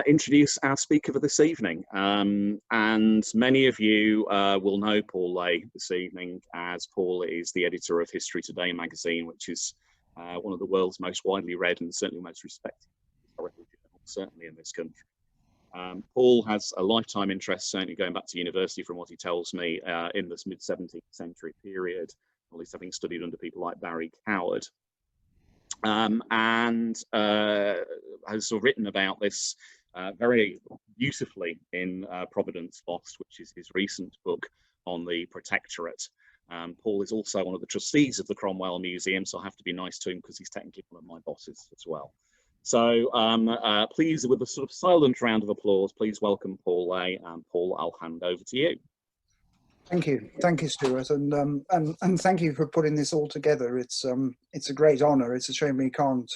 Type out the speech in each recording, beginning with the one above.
introduce our speaker for this evening. And many of you will know Paul Lay this evening, as Paul is the editor of History Today magazine, which is one of the world's most widely read and certainly most respected historical journals, certainly in this country. Paul has a lifetime interest, certainly going back to university from what he tells me, in this mid-17th century period, at least having studied under people like Barry Coward. And has sort of written about this very beautifully in Providence Lost, which is his recent book on the Protectorate. Paul is also one of the trustees of the Cromwell Museum, so I have to be nice to him because he's technically one of my bosses as well. So please, with a sort of silent round of applause, please welcome Paul Lay. And Paul, I'll hand over to you. Thank you, Stuart, and thank you for putting this all together. It's a great honour. It's a shame we can't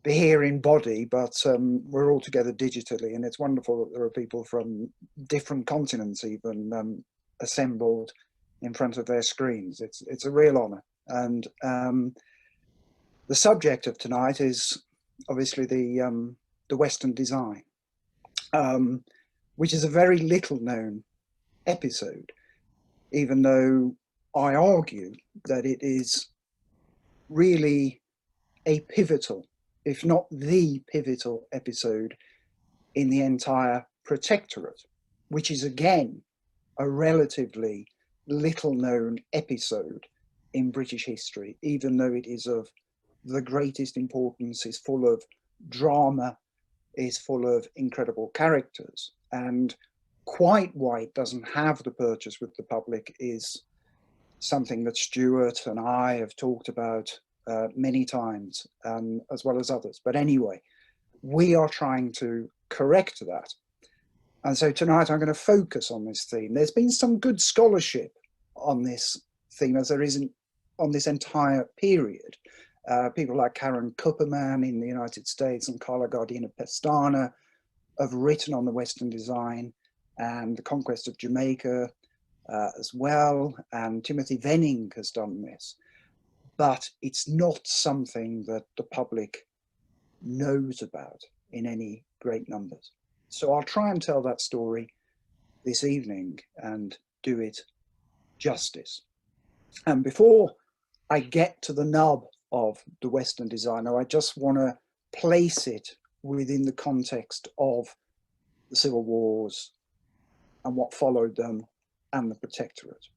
be here in body, but we're all together digitally, and it's wonderful that there are people from different continents even assembled in front of their screens. It's a real honour, and the subject of tonight is obviously the Western design, which is a very little known episode, even though I argue that it is really a pivotal, if not the pivotal episode in the entire Protectorate, which is again a relatively little known episode in British history, even though it is of the greatest importance, is full of drama, is full of incredible characters, and quite why it doesn't have the purchase with the public is something that Stuart and I have talked about many times, as well as others. But anyway, we are trying to correct that. And so tonight I'm going to focus on this theme. There's been some good scholarship on this theme, as there isn't on this entire period. People like Karen Kupperman in the United States and Carla Gardina Pestana have written on the Western design and the conquest of Jamaica as well, and Timothy Venning has done this, but it's not something that the public knows about in any great numbers. So I'll try and tell that story this evening and do it justice. And before I get to the nub of the Western designer, I just want to place it within the context of the Civil Wars and what followed them, and the Protectorate.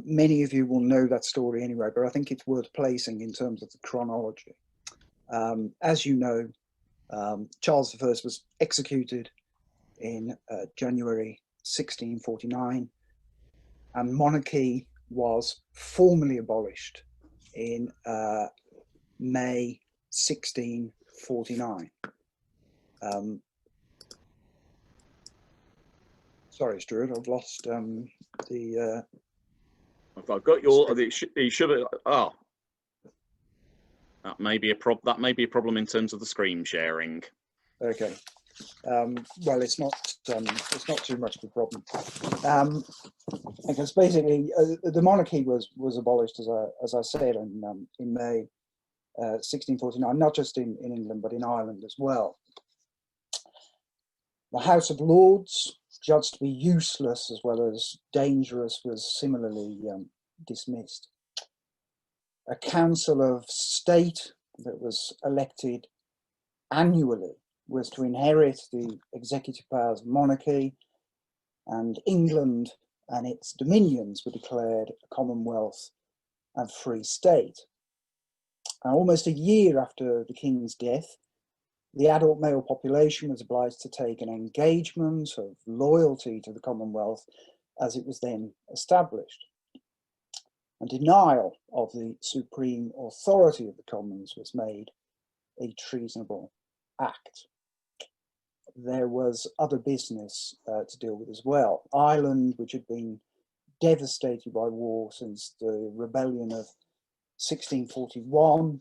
Many of you will know that story anyway, but I think it's worth placing in terms of the chronology. As you know, Charles I was executed in January 1649, and monarchy was formally abolished in May 1649. Sorry, Stuart, I've lost the. I've got your. You should have. Oh, that may be a problem in terms of the screen sharing. Okay. Well, it's not too much of a problem. Because basically, the monarchy was abolished, as I said, in May 1649, not just in England but in Ireland as well. The House of Lords, judged to be useless as well as dangerous, was similarly dismissed. A Council of State that was elected annually was to inherit the executive powers of monarchy, and England and its dominions were declared a Commonwealth and Free State. And almost a year after the King's death, the adult male population was obliged to take an engagement of loyalty to the Commonwealth as it was then established. And denial of the supreme authority of the Commons was made a treasonable act. There was other business to deal with as well. Ireland, which had been devastated by war since the rebellion of 1641,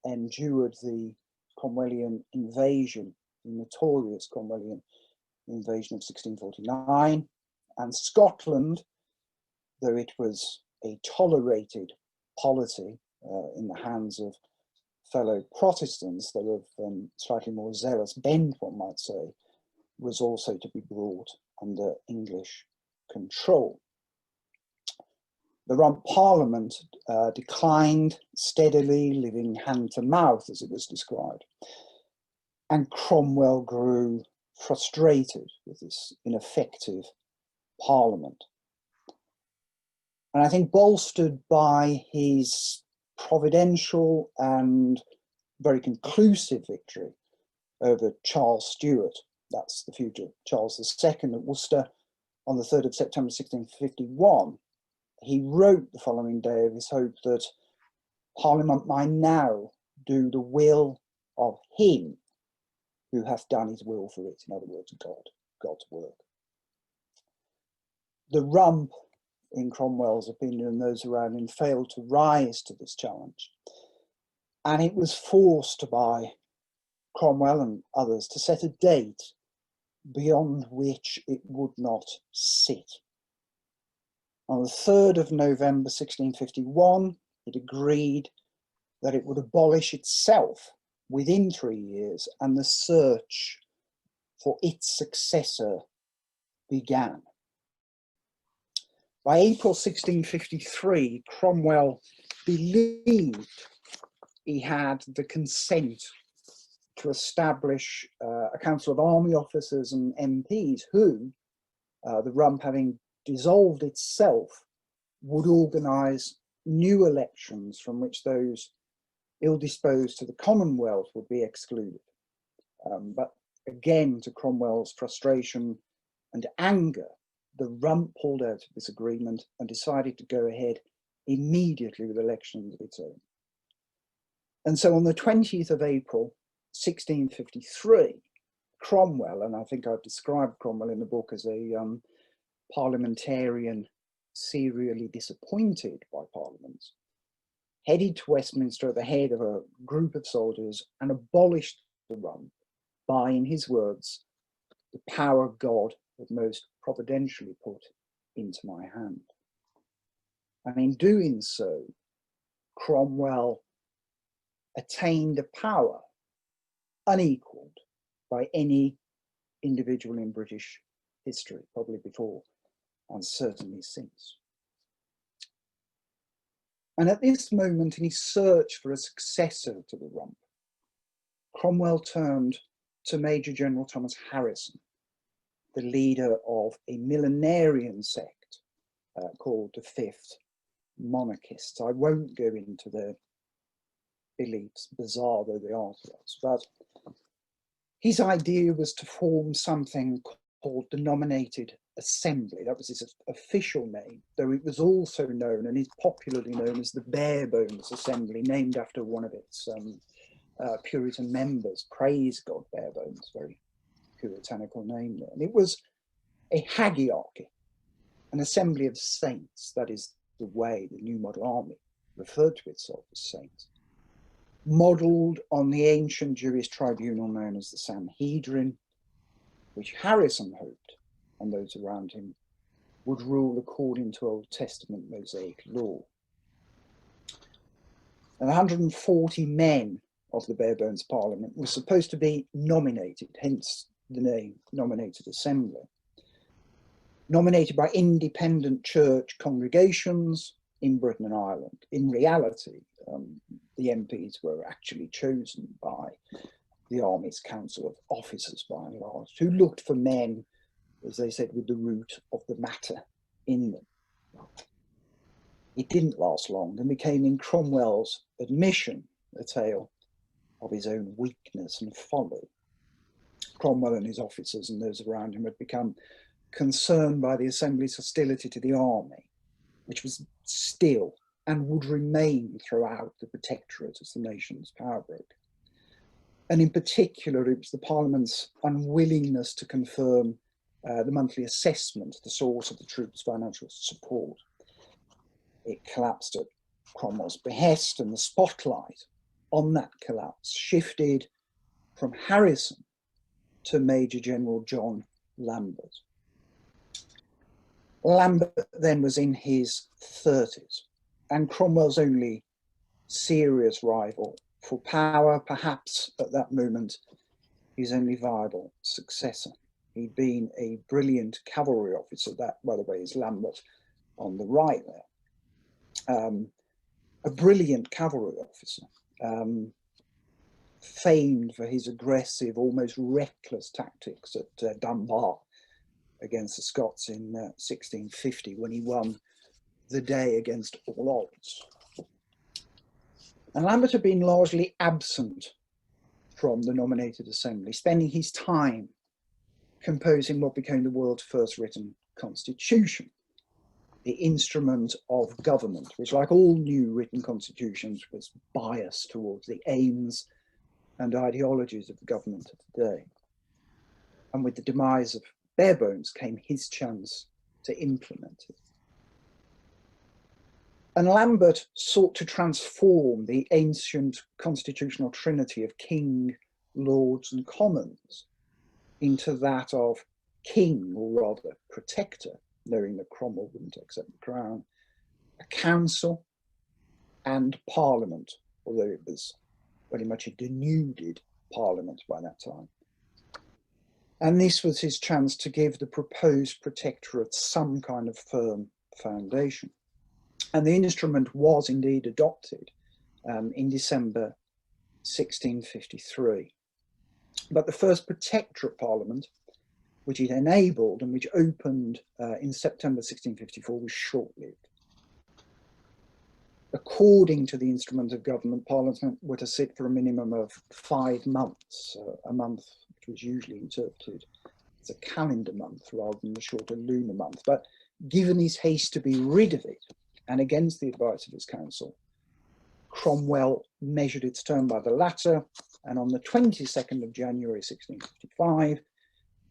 endured the Cromwellian invasion, the notorious Cromwellian invasion of 1649, and Scotland, though it was a tolerated polity in the hands of fellow Protestants, though of slightly more zealous bent, one might say, was also to be brought under English control. The Rump Parliament declined steadily, living hand to mouth, as it was described, and Cromwell grew frustrated with this ineffective parliament. And I think bolstered by his providential and very conclusive victory over Charles Stuart, that's the future Charles II at Worcester, on the 3rd of September 1651, he wrote the following day of his hope that Parliament might now do the will of him who hath done his will for it. In other words, God's work. The Rump, in Cromwell's opinion and those around him, failed to rise to this challenge. And it was forced by Cromwell and others to set a date beyond which it would not sit. On the 3rd of November 1651, it agreed that it would abolish itself within 3 years, and the search for its successor began. By April 1653, Cromwell believed he had the consent to establish a council of army officers and MPs who, the Rump having dissolved itself, would organise new elections from which those ill-disposed to the Commonwealth would be excluded. But again, to Cromwell's frustration and anger, the Rump pulled out of this agreement and decided to go ahead immediately with elections of its own. And so on the 20th of April, 1653, Cromwell, and I think I've described Cromwell in the book as a parliamentarian serially disappointed by parliaments, headed to Westminster at the head of a group of soldiers and abolished the Rump by, in his words, the power God had most providentially put into my hand. And in doing so, Cromwell attained a power unequalled by any individual in British history, probably before and certainly since. And at this moment, in his search for a successor to the Rump, Cromwell turned to Major General Thomas Harrison, the leader of a millenarian sect called the Fifth Monarchists. I won't go into their beliefs, bizarre though they are to us, but his idea was to form something called the Nominated Assembly. That was his official name, though it was also known and is popularly known as the Barebones Assembly, named after one of its Puritan members. Praise God, Barebones, very puritanical name there. And it was a hagiarchy, an assembly of saints. That is the way the New Model Army referred to itself as saints, modelled on the ancient Jewish tribunal known as the Sanhedrin, which Harrison hoped, and those around him, would rule according to Old Testament Mosaic law. And 140 men of the Barebones Parliament were supposed to be nominated, hence the name Nominated Assembly, nominated by independent church congregations in Britain and Ireland. In reality, the MPs were actually chosen by the Army's Council of Officers, by and large, who looked for men, as they said, with the root of the matter in them. It didn't last long and became, in Cromwell's admission, a tale of his own weakness and folly. Cromwell and his officers and those around him had become concerned by the Assembly's hostility to the army, which was still and would remain throughout the Protectorate as the nation's power broke. And in particular, it was the Parliament's unwillingness to confirm the monthly assessment, the source of the troops' financial support. It collapsed at Cromwell's behest, and the spotlight on that collapse shifted from Harrison to Major General John Lambert. Lambert then was in his 30s, and Cromwell's only serious rival for power, perhaps at that moment, his only viable successor. He'd been a brilliant cavalry officer. That, by the way, is Lambert on the right there. A brilliant cavalry officer, famed for his aggressive, almost reckless tactics at Dunbar against the Scots in 1650, when he won the day against all odds. And Lambert had been largely absent from the nominated assembly, spending his time composing what became the world's first written constitution, the instrument of government, which, like all new written constitutions, was biased towards the aims and ideologies of the government of the day. And with the demise of Barebones came his chance to implement it. And Lambert sought to transform the ancient constitutional trinity of king, lords, and commons into that of king, or rather protector, knowing that Cromwell wouldn't accept the crown, a council, and parliament, although it was very much a denuded parliament by that time. And this was his chance to give the proposed protectorate some kind of firm foundation. And the instrument was indeed adopted in December 1653. But the first protectorate parliament, which it enabled and which opened in September 1654, was short-lived. According to the instrument of government, Parliament were to sit for a minimum of 5 months, a month which was usually interpreted as a calendar month rather than the shorter lunar month. But given his haste to be rid of it, and against the advice of his council, Cromwell measured its term by the latter, and on the 22nd of January 1655,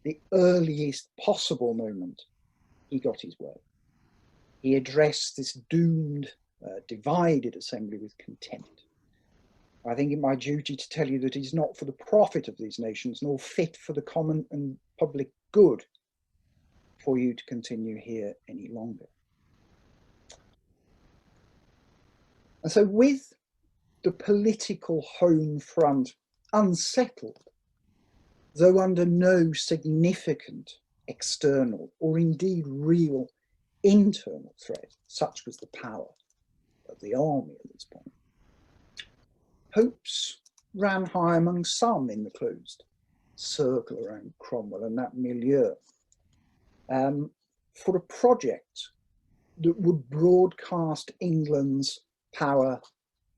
the earliest possible moment, he got his way. He addressed this doomed, divided assembly with contempt. I think it my duty to tell you that he's not for the profit of these nations, nor fit for the common and public good for you to continue here any longer. And so, with the political home front unsettled, though under no significant external or indeed real internal threat, such was the power of the army at this point, hopes ran high among some in the closed circle around Cromwell and that milieu for a project that would broadcast England's power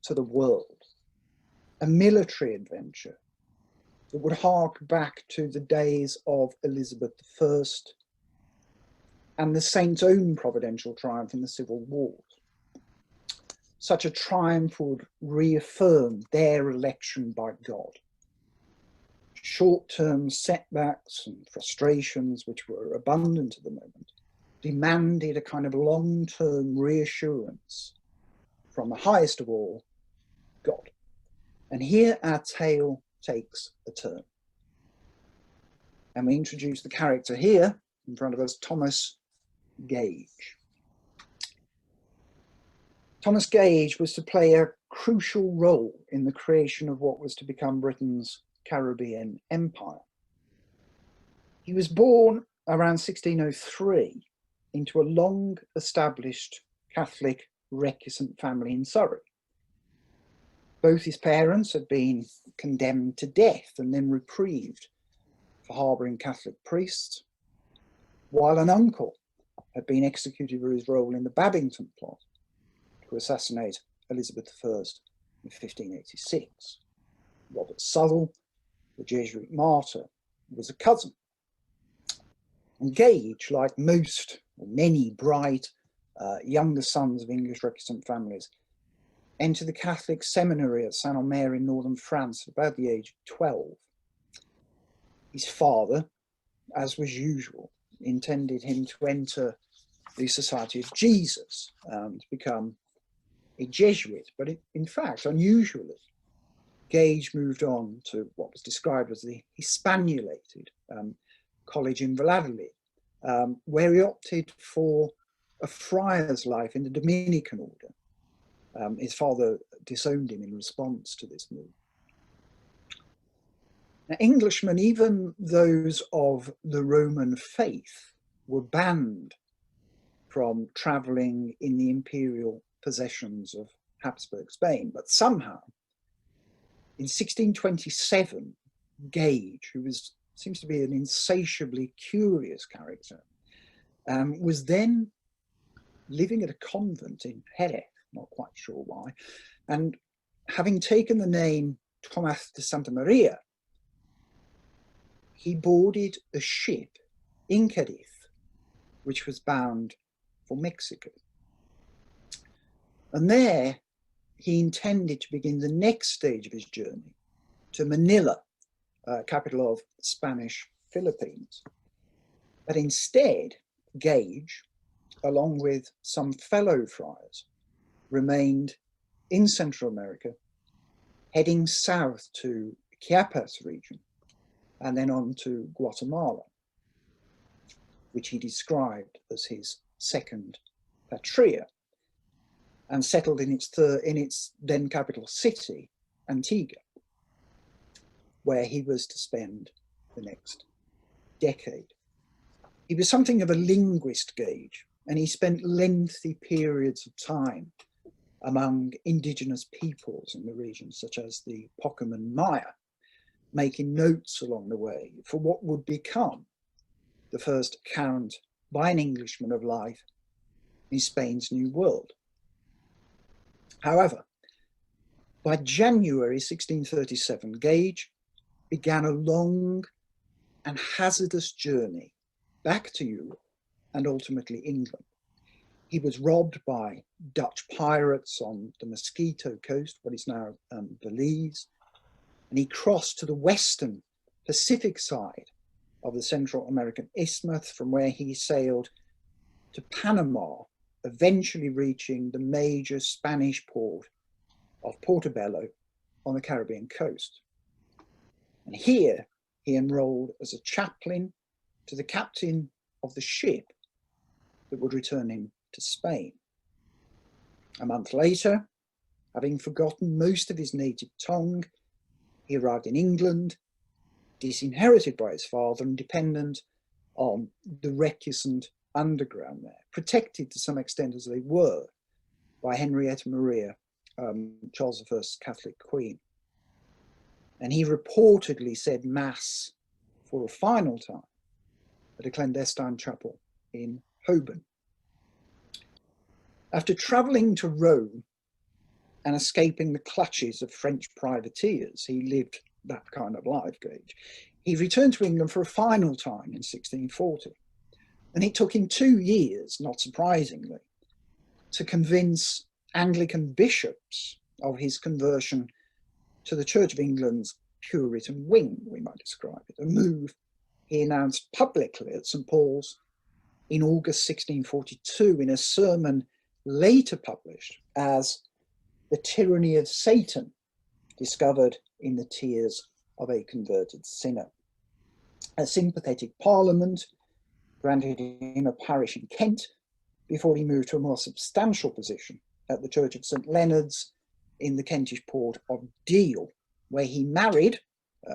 to the world, a military adventure that would hark back to the days of Elizabeth I and the saint's own providential triumph in the Civil Wars. Such a triumph would reaffirm their election by God. Short-term setbacks and frustrations, which were abundant at the moment, demanded a kind of long-term reassurance from the highest of all, God. And here our tale takes a turn. And we introduce the character here in front of us, Thomas Gage. Thomas Gage was to play a crucial role in the creation of what was to become Britain's Caribbean Empire. He was born around 1603 into a long-established Catholic recusant family in Surrey. Both his parents had been condemned to death and then reprieved for harbouring Catholic priests, while an uncle had been executed for his role in the Babington plot to assassinate Elizabeth I in 1586. Robert Southwell, the Jesuit martyr, was a cousin. And Gage, like most or many bright younger sons of English recusant families, entered the Catholic seminary at Saint-Omer in northern France at about the age of 12. His father, as was usual, intended him to enter the Society of Jesus to become a Jesuit, but in fact, unusually, Gage moved on to what was described as the Hispanulated college in Valladolid, where he opted for a friar's life in the Dominican order. His father disowned him in response to this move. Now, Englishmen, even those of the Roman faith, were banned from travelling in the imperial possessions of Habsburg Spain. But somehow, in 1627, Gage, who seems to be an insatiably curious character, was then living at a convent in Jerez, not quite sure why, and having taken the name Thomas de Santa Maria, he boarded a ship in Cadiz, which was bound for Mexico. And there he intended to begin the next stage of his journey to Manila, capital of Spanish Philippines. But instead, Gage, along with some fellow friars, remained in Central America, heading south to Chiapas region, and then on to Guatemala, which he described as his second patria, and settled in its then capital city, Antigua, where he was to spend the next decade. He was something of a linguist, Gage, and he spent lengthy periods of time among indigenous peoples in the region, such as the Pokémon Maya, making notes along the way for what would become the first account by an Englishman of life in Spain's New World. However, by January 1637, Gage began a long and hazardous journey back to Europe and ultimately England. He was robbed by Dutch pirates on the Mosquito Coast, what is now Belize, and he crossed to the western Pacific side of the Central American Isthmus, from where he sailed to Panama, eventually reaching the major Spanish port of Portobello on the Caribbean coast. And here he enrolled as a chaplain to the captain of the ship that would return him to Spain. A month later, having forgotten most of his native tongue, he arrived in England, disinherited by his father and dependent on the recusant underground there, protected to some extent as they were by Henrietta Maria, Charles I's Catholic queen. And he reportedly said mass for a final time at a clandestine chapel in Holborn. After travelling to Rome and escaping the clutches of French privateers, he lived that kind of life, Gage. He returned to England for a final time in 1640. And it took him 2 years, not surprisingly, to convince Anglican bishops of his conversion to the Church of England's Puritan wing, we might describe it, a move he announced publicly at St. Paul's in August 1642 in a sermon later published as The Tyranny of Satan, discovered in the tears of a converted sinner. A sympathetic parliament granted him a parish in Kent before he moved to a more substantial position at the Church of St. Leonard's in the Kentish port of Deal, where he married,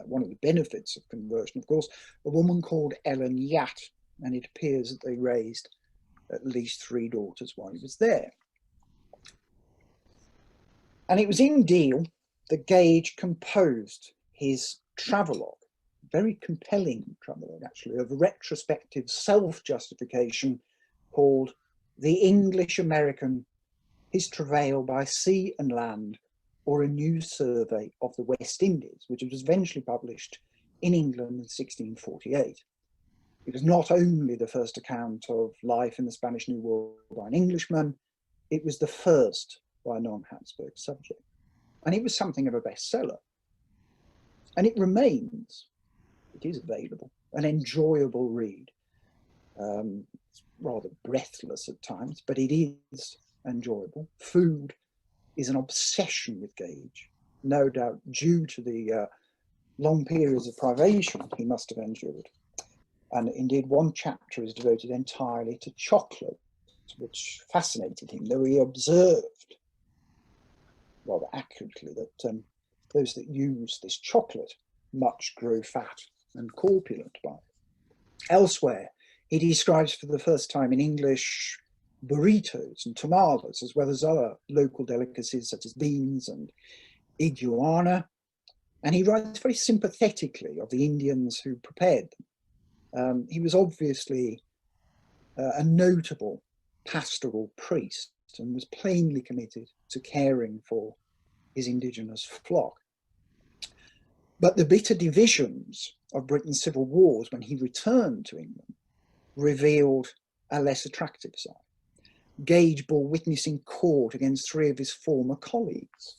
one of the benefits of conversion, of course, a woman called Ellen Yatt, and it appears that they raised at least 3 daughters while he was there. And it was in Deal that Gage composed his travelogue, very compelling travelogue actually, of retrospective self-justification called The English-American, His Travail by Sea and Land, or a New Survey of the West Indies, which was eventually published in England in 1648. It was not only the first account of life in the Spanish New World by an Englishman, it was the first by a non-Habsburg subject. And it was something of a bestseller. And it remains, it is available, an enjoyable read. It's rather breathless at times, but it is enjoyable. Food is an obsession with Gage, no doubt due to the long periods of privation he must have endured. And indeed, one chapter is devoted entirely to chocolate, which fascinated him, though he observed rather accurately that those that use this chocolate much grow fat and corpulent by it. Elsewhere, he describes for the first time in English burritos and tamales, as well as other local delicacies such as beans and iguana. And he writes very sympathetically of the Indians who prepared them. He was obviously a notable pastoral priest and was plainly committed to caring for his indigenous flock. But the bitter divisions of Britain's civil wars when he returned to England revealed a less attractive side. Gage bore witness in court against three of his former colleagues.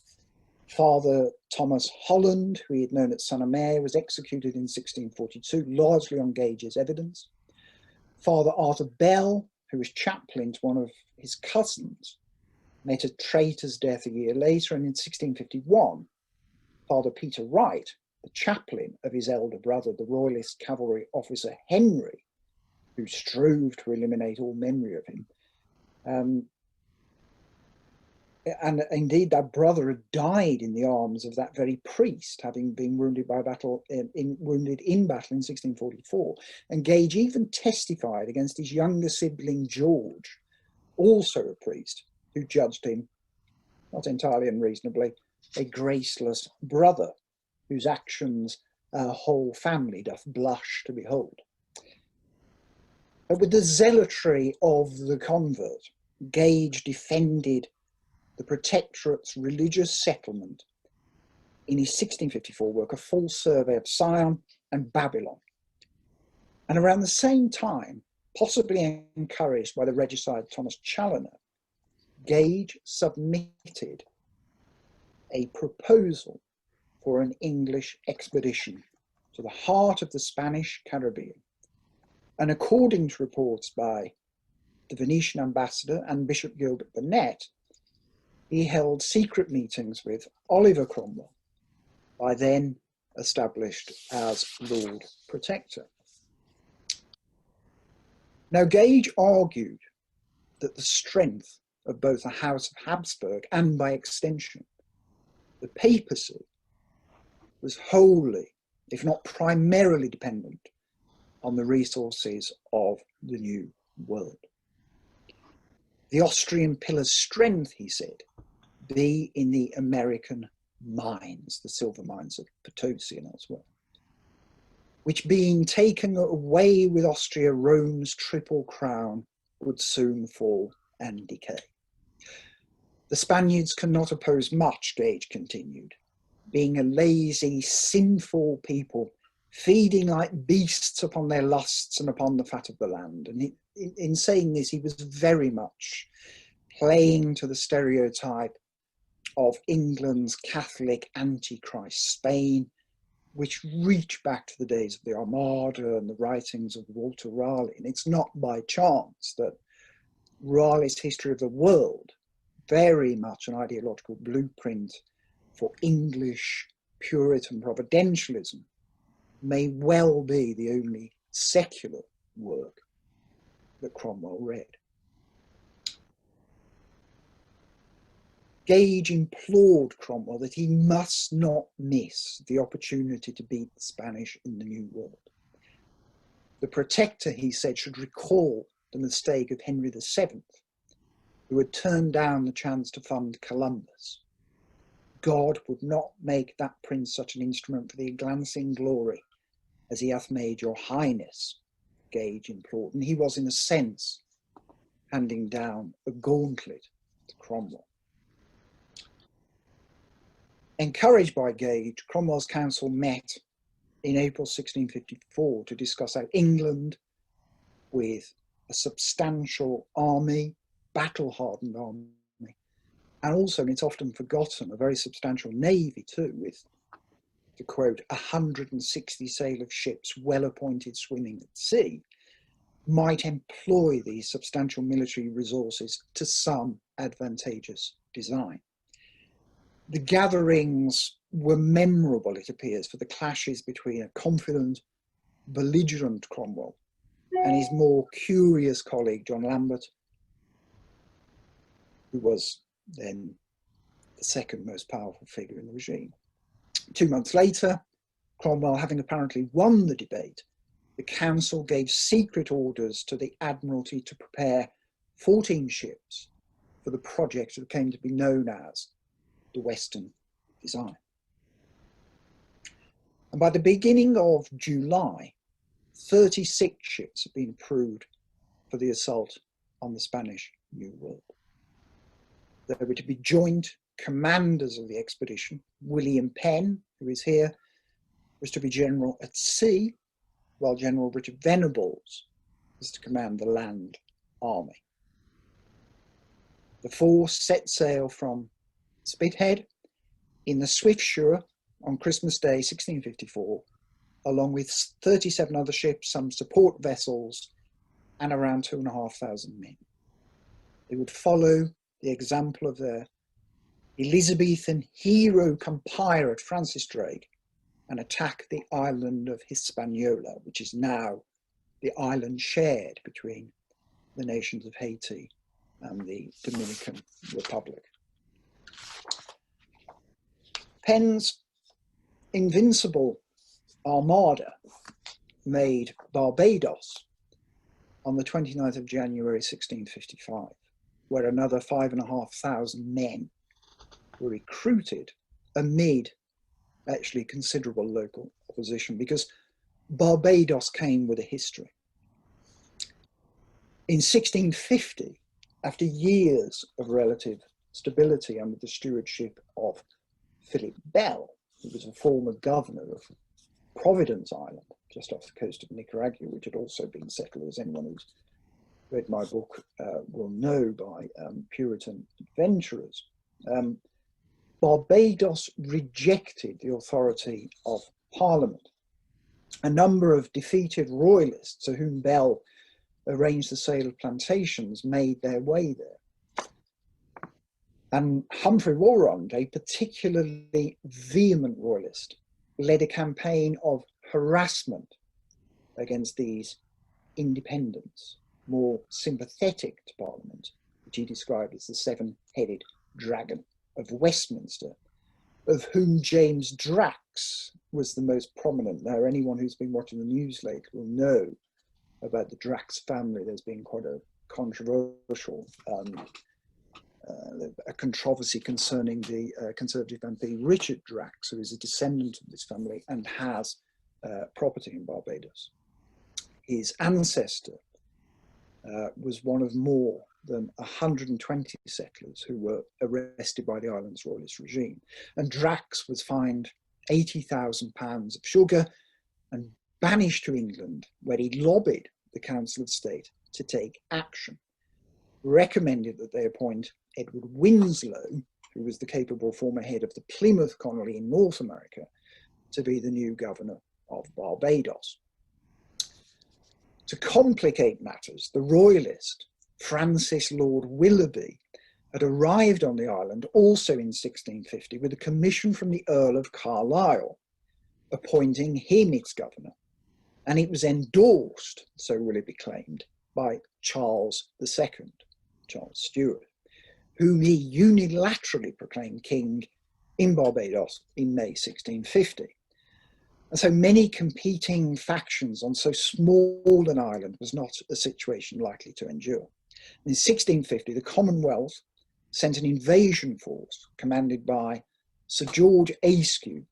Father Thomas Holland, who he had known at Saint-Omer, was executed in 1642, largely on Gage's evidence. Father Arthur Bell, who was chaplain to one of his cousins, met a traitor's death a year later, and in 1651, Father Peter Wright, the chaplain of his elder brother, the Royalist cavalry officer Henry, who strove to eliminate all memory of him, and indeed that brother had died in the arms of that very priest, having been wounded by battle wounded in battle in 1644. And Gage even testified against his younger sibling George, also a priest, who judged him, not entirely unreasonably, a graceless brother whose actions our whole family doth blush to behold. But with the zealotry of the convert, Gage defended the Protectorate's religious settlement in his 1654 work, A Full Survey of Siam and Babylon. And around the same time, possibly encouraged by the regicide Thomas Challoner, Gage submitted a proposal for an English expedition to the heart of the Spanish Caribbean. And according to reports by the Venetian ambassador and Bishop Gilbert Burnet, he held secret meetings with Oliver Cromwell, by then established as Lord Protector. Now, Gage argued that the strength of both the House of Habsburg and, by extension, the papacy was wholly, if not primarily, dependent on the resources of the New World. The Austrian pillar's strength, he said, be in the American mines, the silver mines of Potosi and elsewhere, which being taken away with Austria, Rome's triple crown would soon fall and decay. The Spaniards cannot oppose much, Gage continued, being a lazy, sinful people, feeding like beasts upon their lusts and upon the fat of the land. And in saying this, he was very much playing to the stereotype of England's Catholic Antichrist, Spain, which reach back to the days of the Armada and the writings of Walter Raleigh. And it's not by chance that Raleigh's History of the World, very much an ideological blueprint for English Puritan providentialism, may well be the only secular work that Cromwell read. Gage implored Cromwell that he must not miss the opportunity to beat the Spanish in the New World. The Protector, he said, should recall the mistake of Henry VII, who had turned down the chance to fund Columbus. God would not make that prince such an instrument for the glancing glory as he hath made your highness, Gage implored. And he was, in a sense, handing down a gauntlet to Cromwell. Encouraged by Gage, Cromwell's council met in April 1654 to discuss how England, with a substantial army, battle-hardened army, and also, and it's often forgotten, a very substantial navy too, with, to quote, 160 sail of ships well appointed swimming at sea, might employ these substantial military resources to some advantageous design. The gatherings were memorable, it appears, for the clashes between a confident, belligerent Cromwell and his more curious colleague, John Lambert, who was then the second most powerful figure in the regime. 2 months later, Cromwell, having apparently won the debate, the council gave secret orders to the Admiralty to prepare 14 ships for the project that came to be known as the Western Design. And by the beginning of July, 36 ships had been approved for the assault on the Spanish New World. There were to be joint commanders of the expedition. William Penn, who is here, was to be general at sea, while General Richard Venables was to command the land army. The force set sail from Spithead in the Swiftsure on Christmas Day 1654, along with 37 other ships, some support vessels, and around 2,500 men. They would follow the example of their Elizabethan hero pirate Francis Drake and attack the island of Hispaniola, which is now the island shared between the nations of Haiti and the Dominican Republic. Penn's invincible armada made Barbados on the 29th of January 1655, where another 5,500 men were recruited amid actually considerable local opposition, because Barbados came with a history. In 1650, after years of relative stability under the stewardship of Philip Bell, who was a former governor of Providence Island, just off the coast of Nicaragua, which had also been settled, as anyone who's read my book will know, by Puritan adventurers. Barbados rejected the authority of Parliament. A number of defeated royalists, to whom Bell arranged the sale of plantations, made their way there. And Humphrey Warrond, a particularly vehement royalist, led a campaign of harassment against these independents, more sympathetic to Parliament, which he described as the seven-headed dragon of Westminster, of whom James Drax was the most prominent. Now, anyone who's been watching the news lately will know about the Drax family. There's been quite a controversial a controversy concerning the Conservative MP Richard Drax, who is a descendant of this family and has property in Barbados. His ancestor was one of more than 120 settlers who were arrested by the island's royalist regime. And Drax was fined £80,000 of sugar and banished to England, where he lobbied the Council of State to take action, recommended that they appoint Edward Winslow, who was the capable former head of the Plymouth colony in North America, to be the new governor of Barbados. To complicate matters, the royalist Francis Lord Willoughby had arrived on the island also in 1650 with a commission from the Earl of Carlisle, appointing him its governor. And it was endorsed, so Willoughby claimed, by Charles II, Charles Stuart, whom he unilaterally proclaimed king in Barbados in May 1650. And so many competing factions on so small an island was not a situation likely to endure. In 1650, the Commonwealth sent an invasion force commanded by Sir George Ayscue,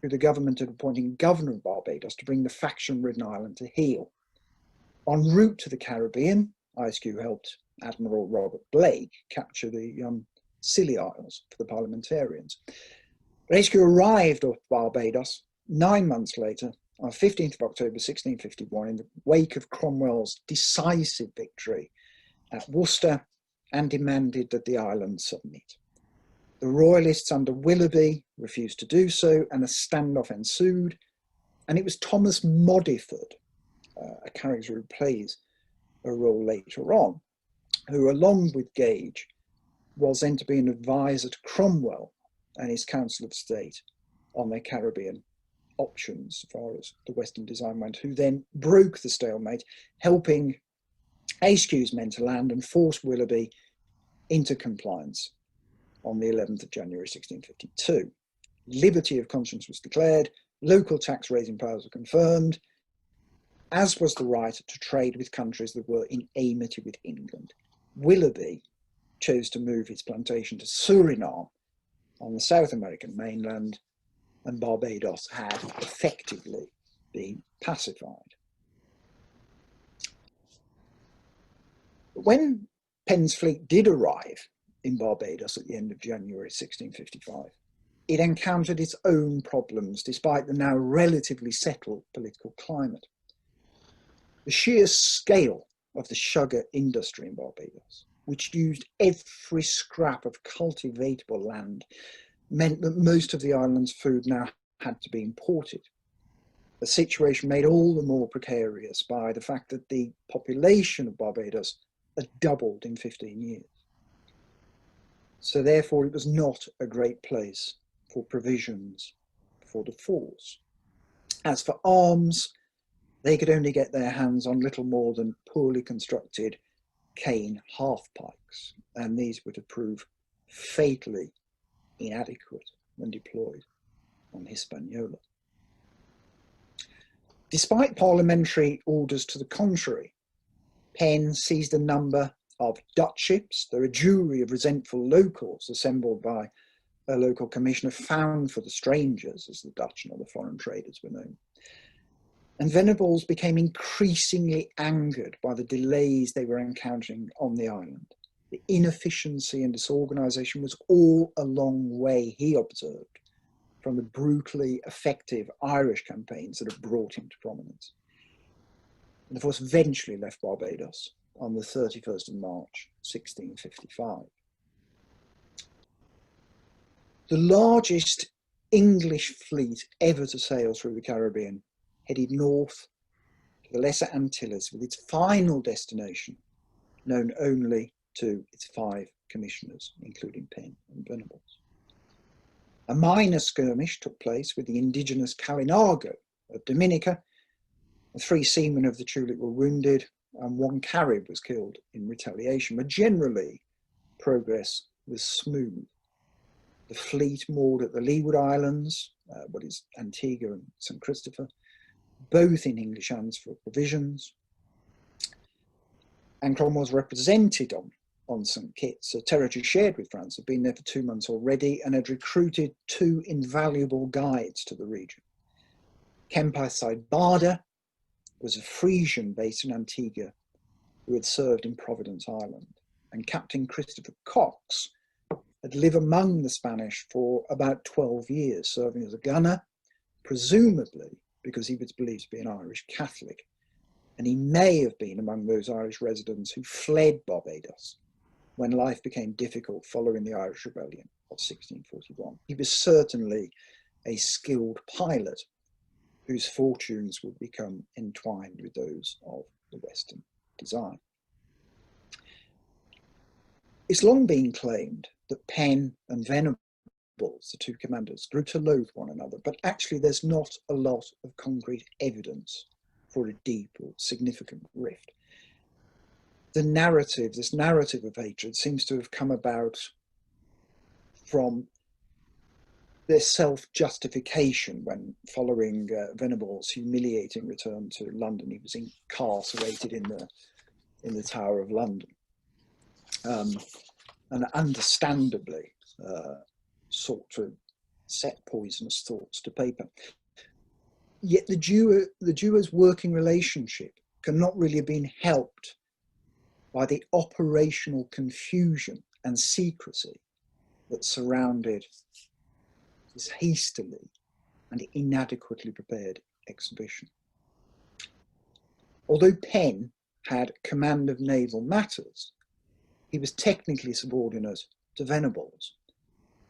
who the government had appointed governor of Barbados, to bring the faction-ridden island to heel. En route to the Caribbean, Ayscue helped Admiral Robert Blake capture the Scilly Isles for the parliamentarians. But Ayscue arrived off Barbados 9 months later, on 15th of October 1651, in the wake of Cromwell's decisive victory at Worcester, and demanded that the island submit. The royalists under Willoughby refused to do so, and a standoff ensued. And it was Thomas Modiford, a character who plays a role later on, who, along with Gage, was then to be an advisor to Cromwell and his Council of State on their Caribbean options as far as the Western Design went, who then broke the stalemate, helping Ayscue's men to land and forced Willoughby into compliance on the 11th of January 1652. Liberty of conscience was declared, local tax raising powers were confirmed, as was the right to trade with countries that were in amity with England. Willoughby chose to move his plantation to Suriname on the South American mainland, and Barbados had effectively been pacified. But when Penn's fleet did arrive in Barbados at the end of January 1655, it encountered its own problems despite the now relatively settled political climate. The sheer scale of the sugar industry in Barbados, which used every scrap of cultivatable land, meant that most of the island's food now had to be imported. A situation made all the more precarious by the fact that the population of Barbados had doubled in 15 years. So therefore it was not a great place for provisions for the force. As for arms, they could only get their hands on little more than poorly constructed cane half-pikes, and these were to prove fatally inadequate when deployed on Hispaniola. Despite parliamentary orders to the contrary, Penn seized a number of Dutch ships. There a jury of resentful locals assembled by a local commissioner found for the strangers, as the Dutch and other foreign traders were known. And Venables became increasingly angered by the delays they were encountering on the island. The inefficiency and disorganisation was all a long way, he observed, from the brutally effective Irish campaigns that had brought him to prominence. And the force eventually left Barbados on the 31st of March, 1655. The largest English fleet ever to sail through the Caribbean headed north to the Lesser Antilles, with its final destination known only to its 5 commissioners, including Penn and Venables. A minor skirmish took place with the indigenous Calinago of Dominica. The 3 seamen of the Tulip were wounded, and 1 Carib was killed in retaliation, but generally progress was smooth. The fleet moored at the Leeward Islands, what is Antigua and St. Christopher, both in English hands for provisions. And Cromwell was represented on St. Kitts, a territory shared with France, had been there for 2 months already and had recruited 2 invaluable guides to the region. Kempis Bada was a Frisian based in Antigua who had served in Providence Island, and Captain Christopher Cox had lived among the Spanish for about 12 years, serving as a gunner, presumably because he was believed to be an Irish Catholic, and he may have been among those Irish residents who fled Barbados when life became difficult following the Irish Rebellion of 1641. He was certainly a skilled pilot whose fortunes would become entwined with those of the Western design. It's long been claimed that Penn and Venables, the 2 commanders, grew to loathe one another, but actually there's not a lot of concrete evidence for a deep or significant rift. This narrative of hatred seems to have come about from their self-justification when, following Venables' humiliating return to London, he was incarcerated in the Tower of London, and understandably sought to set poisonous thoughts to paper. Yet the duo's working relationship cannot really have been helped by the operational confusion and secrecy that surrounded this hastily and inadequately prepared exhibition. Although Penn had command of naval matters, he was technically subordinate to Venables,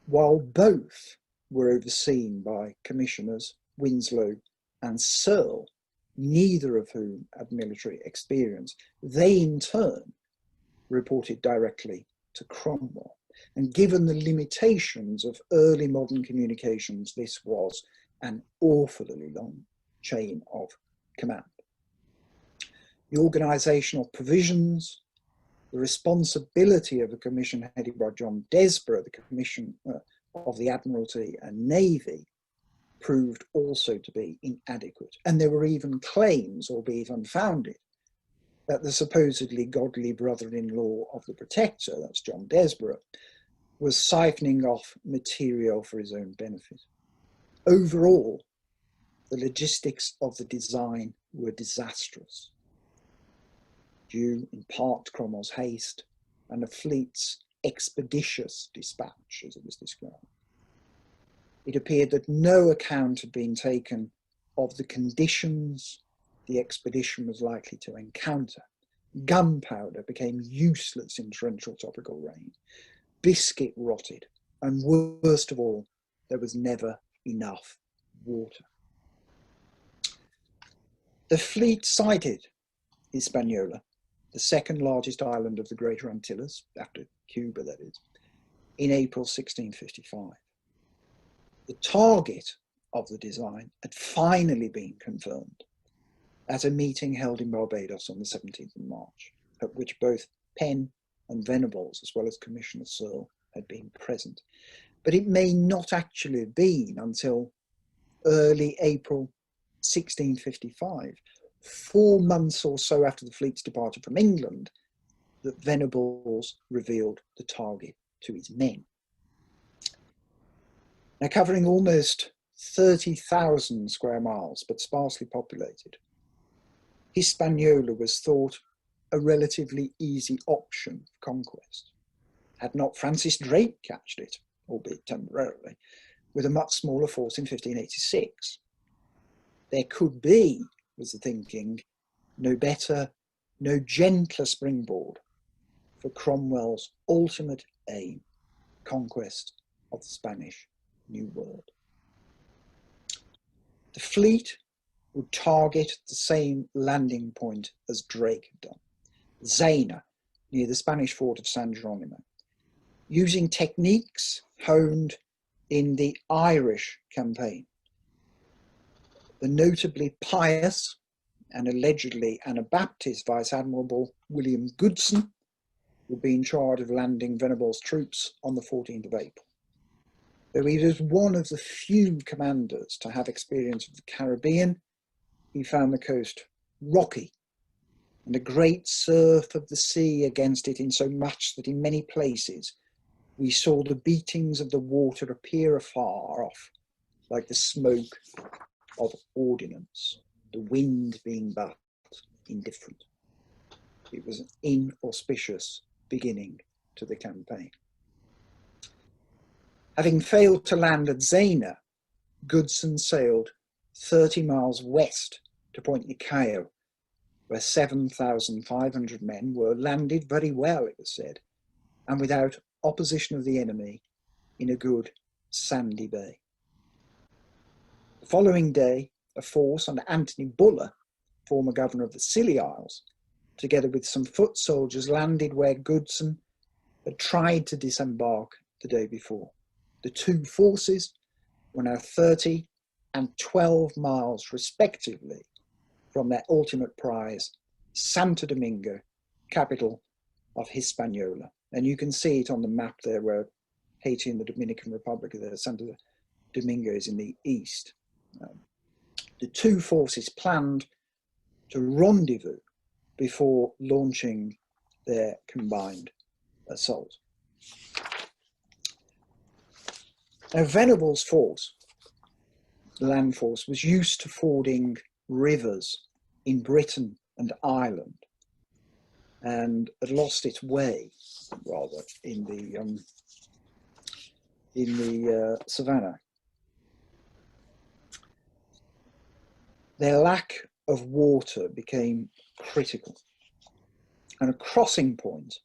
while both were overseen by commissioners Winslow and Searle, neither of whom had military experience. They in turn reported directly to Cromwell. And given the limitations of early modern communications, this was an awfully long chain of command. The organisational provisions the responsibility of a commission headed by John Desborough, the Commission of the Admiralty and Navy, proved also to be inadequate. And there were even claims, albeit unfounded, that the supposedly godly brother-in-law of the Protector, that's John Desborough, was siphoning off material for his own benefit. Overall, the logistics of the design were disastrous, due in part to Cromwell's haste and the fleet's expeditious dispatch, as it was described. It appeared that no account had been taken of the conditions the expedition was likely to encounter. Gunpowder became useless in torrential tropical rain. Biscuit rotted. And worst of all, there was never enough water. The fleet sighted Hispaniola, the second largest island of the Greater Antilles, after Cuba that is, in April 1655. The target of the design had finally been confirmed at a meeting held in Barbados on the 17th of March, at which both Penn and Venables, as well as Commissioner Searle, had been present. But it may not actually have been until early April 1655, 4 months or so after the fleet's departure from England, that Venables revealed the target to his men. Now, covering almost 30,000 square miles, but sparsely populated, Hispaniola was thought a relatively easy option for conquest. Had not Francis Drake captured it, albeit temporarily, with a much smaller force in 1586? There could be, was the thinking, no better, no gentler springboard for Cromwell's ultimate aim, conquest of the Spanish New World. The fleet would target the same landing point as Drake had done, Zena, near the Spanish fort of San Geronimo, using techniques honed in the Irish campaign. The notably pious and allegedly Anabaptist Vice Admiral William Goodson would be in charge of landing Venables' troops on the 14th of April. Though he was one of the few commanders to have experience of the Caribbean, he found the coast rocky and a great surf of the sea against it, in so much that in many places we saw the beatings of the water appear afar off, like the smoke of ordnance, the wind being but indifferent. It was an inauspicious beginning to the campaign. Having failed to land at Zena, Goodson sailed 30 miles west to Point Yacayo, where 7,500 men were landed very well, it was said, and without opposition of the enemy, in a good sandy bay. The following day, a force under Anthony Buller, former governor of the Scilly Isles, together with some foot soldiers, landed where Goodson had tried to disembark the day before. The two forces were now 30 and 12 miles respectively from their ultimate prize, Santo Domingo, capital of Hispaniola. And you can see it on the map there where Haiti and the Dominican Republic are there. Santo Domingo is in the east. The two forces planned to rendezvous before launching their combined assault. Now, Venables' force, the land force, was used to fording rivers in Britain and Ireland, and had lost its way, rather, in the savannah. Their lack of water became critical, and a crossing point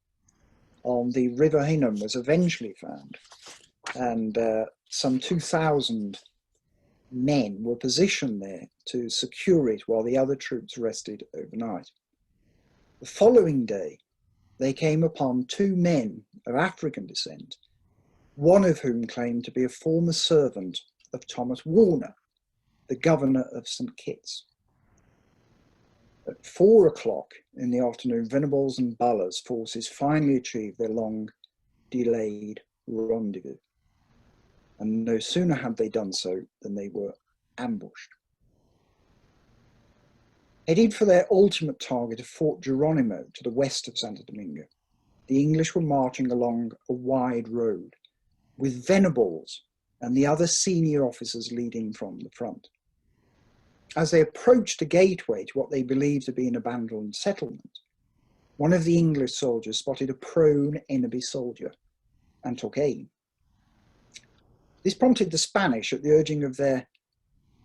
on the River Hinnom was eventually found, and some 2,000 men were positioned there to secure it while the other troops rested overnight. The following day, they came upon two men of African descent, one of whom claimed to be a former servant of Thomas Warner, the governor of St. Kitts. At 4 o'clock in the afternoon, Venables' and Buller's forces finally achieved their long-delayed rendezvous. And no sooner had they done so than they were ambushed. Headed for their ultimate target of Fort Geronimo to the west of Santo Domingo, the English were marching along a wide road, with Venables and the other senior officers leading from the front. As they approached a gateway to what they believed to be an abandoned settlement, one of the English soldiers spotted a prone enemy soldier and took aim. This prompted the Spanish, at the urging of their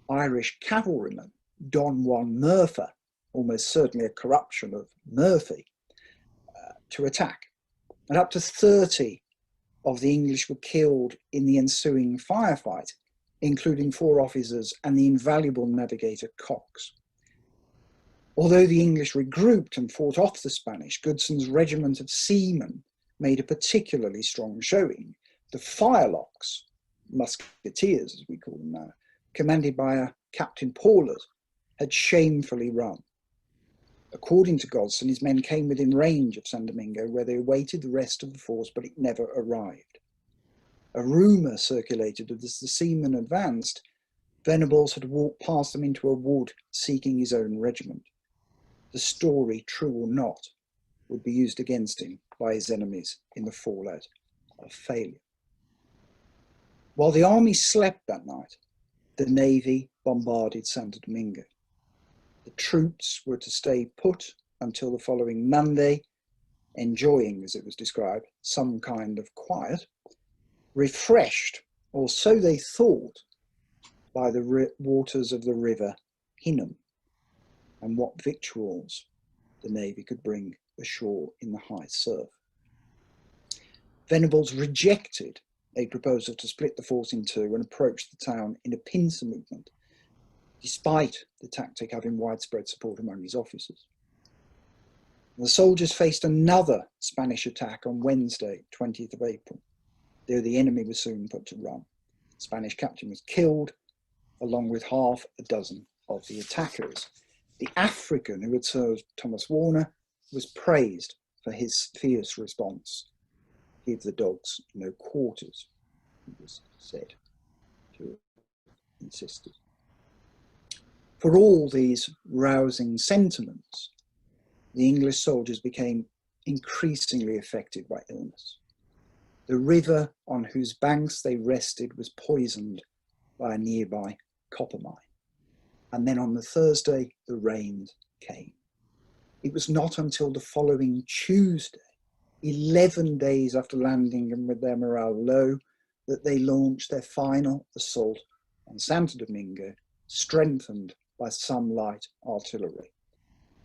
Irish cavalryman, Don Juan Murphy, almost certainly a corruption of Murphy, to attack. And up to 30 of the English were killed in the ensuing firefight, including 4 officers and the invaluable navigator Cox. Although the English regrouped and fought off the Spanish, Goodson's regiment of seamen made a particularly strong showing. The firelocks, musketeers as we call them now, commanded by a Captain Paulet, had shamefully run. According to Godson, his men came within range of San Domingo, where they awaited the rest of the force, but it never arrived. A rumour circulated that as the seamen advanced, Venables had walked past them into a wood seeking his own regiment. The story, true or not, would be used against him by his enemies in the fallout of failure. While the army slept that night, the Navy bombarded Santo Domingo. The troops were to stay put until the following Monday, enjoying, as it was described, some kind of quiet, refreshed, or so they thought, by the waters of the river Hinnom, and what victuals the Navy could bring ashore in the high surf. Venables rejected a proposal to split the force in two and approached the town in a pincer movement, despite the tactic having widespread support among his officers. The soldiers faced another Spanish attack on Wednesday, 20th of April, though the enemy was soon put to run. The Spanish captain was killed, along with half a dozen of the attackers. The African who had served Thomas Warner was praised for his fierce response. "Give the dogs no quarters," he was said to have insisted. For all these rousing sentiments, the English soldiers became increasingly affected by illness. The river on whose banks they rested was poisoned by a nearby copper mine. And then on the Thursday, the rains came. It was not until the following Tuesday, 11 days after landing and with their morale low, that they launched their final assault on Santo Domingo, strengthened by some light artillery.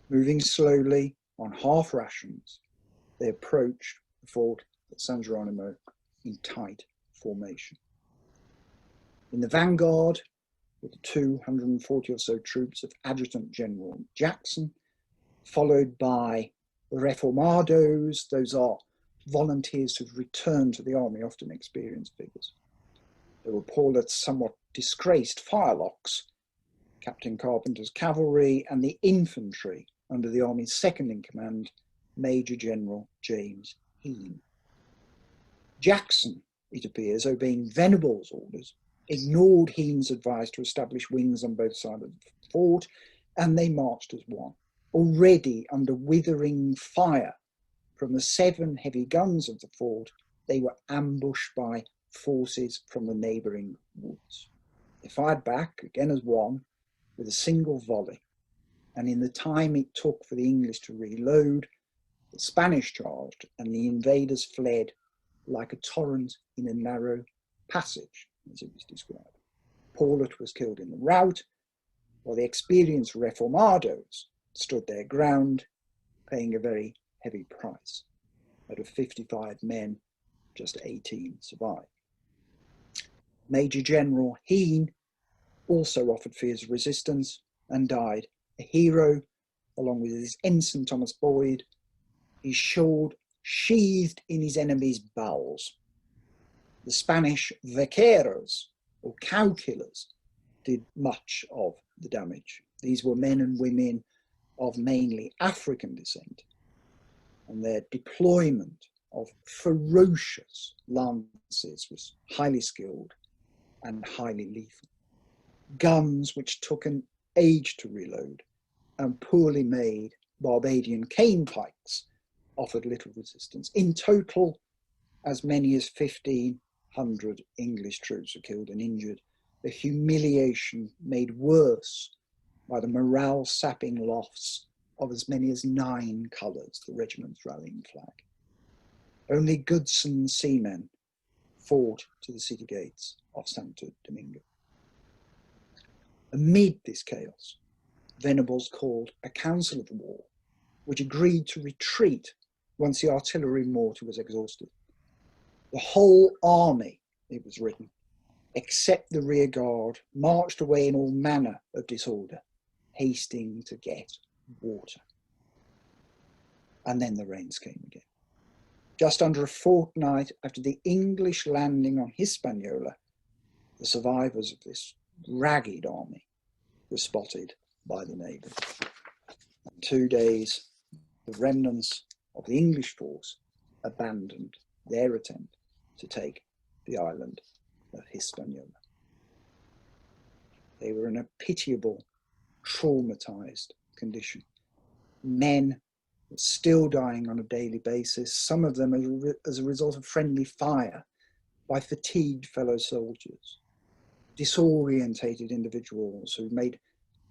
Moving slowly on half rations, they approached the fort at San Geronimo in tight formation. In the vanguard were the 240 or so troops of Adjutant General Jackson, followed by reformados. Those are volunteers who've returned to the army, often experienced figures. There were Paulet's somewhat disgraced firelocks, Captain Carpenter's cavalry, and the infantry under the army's second in command, Major General James Heene. Jackson, it appears, obeying Venables' orders, ignored Heene's advice to establish wings on both sides of the fort, and they marched as one. Already under withering fire from the 7 heavy guns of the fort, they were ambushed by forces from the neighbouring woods. They fired back, again as one, with a single volley, and in the time it took for the English to reload, the Spanish charged and the invaders fled like a torrent in a narrow passage, as it was described. Paulet was killed in the rout, while the experienced reformados stood their ground, paying a very heavy price. Out of 55 men, just 18 survived. Major General Heene also offered fierce resistance and died a hero, along with his ensign Thomas Boyd, his sword sheathed in his enemy's bowels. The Spanish vaqueros, or cow killers, did much of the damage. These were men and women of mainly African descent, and their deployment of ferocious lances was highly skilled and highly lethal. Guns which took an age to reload, and poorly made Barbadian cane pikes offered little resistance. In total, as many as 1,500 English troops were killed and injured, the humiliation made worse by the morale-sapping loss of as many as 9 colours, the regiment's rallying flag. Only Goodson's seamen fought to the city gates of Santo Domingo. Amid this chaos, Venables called a council of war, which agreed to retreat once the artillery mortar was exhausted. The whole army, it was written, except the rear guard, marched away in all manner of disorder, hasting to get water. And then the rains came again. Just under a fortnight after the English landing on Hispaniola, the survivors of this ragged army were spotted by the navy. In 2 days, the remnants of the English force abandoned their attempt to take the island of Hispaniola. They were in a pitiable, traumatized condition. Men were still dying on a daily basis, some of them as a result of friendly fire by fatigued fellow soldiers, disorientated individuals who made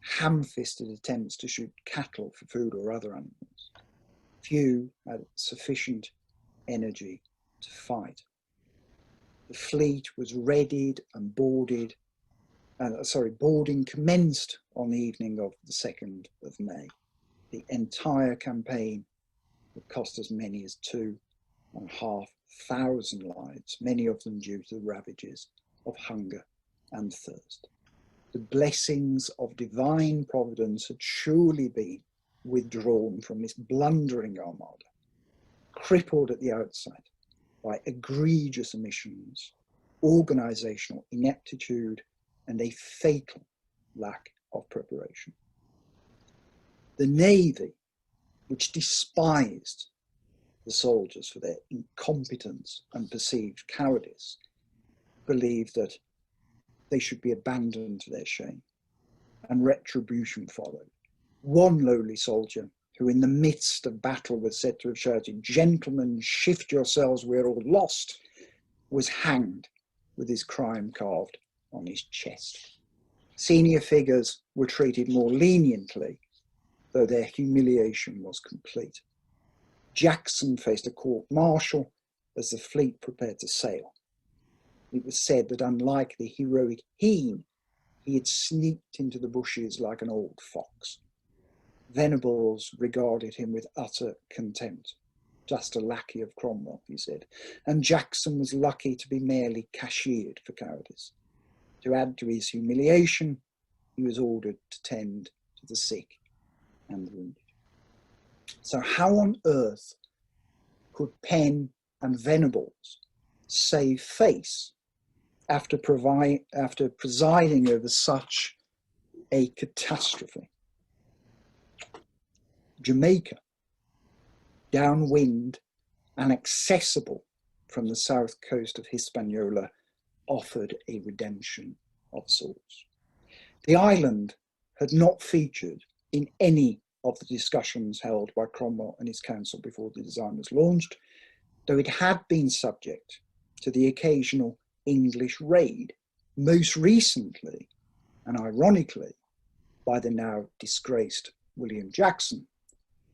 ham-fisted attempts to shoot cattle for food or other animals. Few had sufficient energy to fight. The fleet was readied and boarding commenced on the evening of the 2nd of May. The entire campaign would cost as many as 2,500 lives, many of them due to the ravages of hunger and thirst. The blessings of divine providence had surely been withdrawn from this blundering armada, crippled at the outset by egregious omissions, organisational ineptitude, and a fatal lack of preparation. The Navy, which despised the soldiers for their incompetence and perceived cowardice, believed that they should be abandoned to their shame, and retribution followed. One lowly soldier, who in the midst of battle was said to have shouted, "Gentlemen, shift yourselves, we're all lost," was hanged with his crime carved on his chest. Senior figures were treated more leniently, though their humiliation was complete. Jackson faced a court-martial as the fleet prepared to sail. It was said that unlike the heroic Heen, he had sneaked into the bushes like an old fox. Venables regarded him with utter contempt. Just a lackey of Cromwell, he said, and Jackson was lucky to be merely cashiered for cowardice. To add to his humiliation, he was ordered to tend to the sick and the wounded. So how on earth could Penn and Venables save face after presiding over such a catastrophe? Jamaica, downwind and accessible from the south coast of Hispaniola, offered a redemption of sorts. The island had not featured in any of the discussions held by Cromwell and his council before the design was launched, though it had been subject to the occasional English raid, most recently and ironically by the now disgraced William Jackson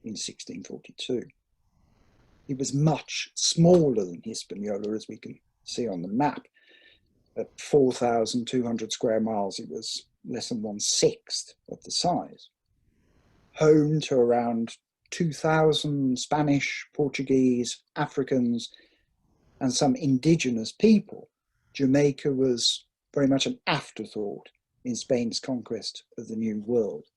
in 1642. It was much smaller than Hispaniola, as we can see on the map. At 4,200 square miles, it was less than 1/6 of the size. Home to around 2,000 Spanish, Portuguese, Africans, and some indigenous people, Jamaica was very much an afterthought in Spain's conquest of the New World.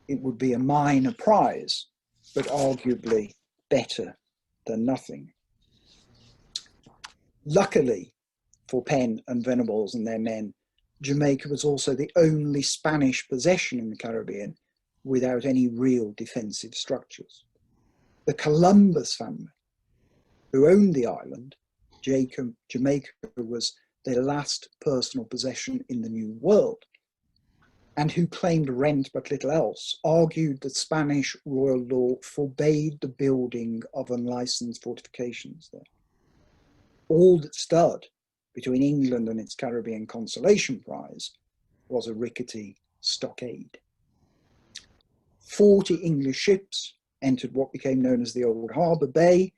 It would be a minor prize, but arguably better than nothing. Luckily for Penn and Venables and their men, Jamaica was also the only Spanish possession in the Caribbean without any real defensive structures. The Columbus family, who owned the island, Jamaica was their last personal possession in the New World, and who claimed rent but little else, argued that Spanish royal law forbade the building of unlicensed fortifications there. All that stood between England and its Caribbean consolation prize was a rickety stockade. 40 English ships entered what became known as the Old Harbour Bay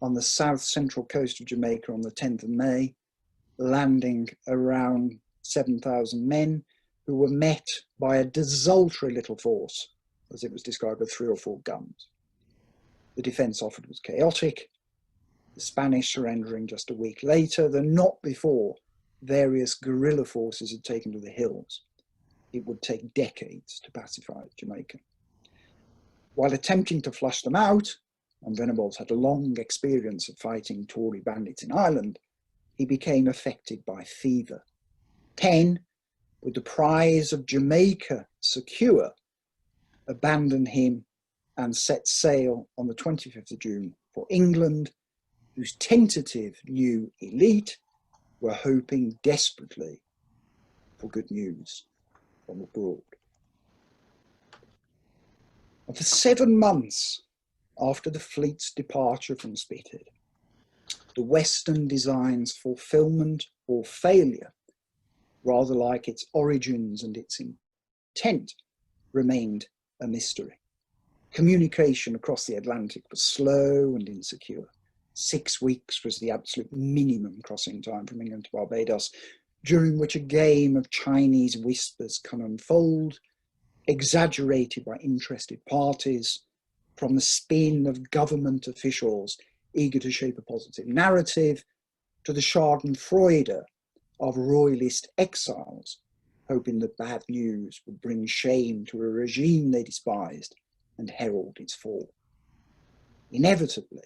on the south central coast of Jamaica on the 10th of May, landing around 7,000 men who were met by a desultory little force, as it was described, with 3 or 4 guns. The defence offered was chaotic, the Spanish surrendering just a week later, though not before various guerrilla forces had taken to the hills. It would take decades to pacify Jamaica. While attempting to flush them out, and Venables had a long experience of fighting Tory bandits in Ireland, he became affected by fever. 10, with the prize of Jamaica secure, abandoned him and set sail on the 25th of June for England, whose tentative new elite were hoping desperately for good news from abroad. And for 7 months after the fleet's departure from Spithead, the Western design's fulfilment or failure, rather like its origins and its intent, remained a mystery. Communication across the Atlantic was slow and insecure. 6 weeks was the absolute minimum crossing time from England to Barbados, during which a game of Chinese whispers can unfold, exaggerated by interested parties, from the spin of government officials eager to shape a positive narrative, to the schadenfreude of royalist exiles, hoping that bad news would bring shame to a regime they despised and herald its fall. Inevitably,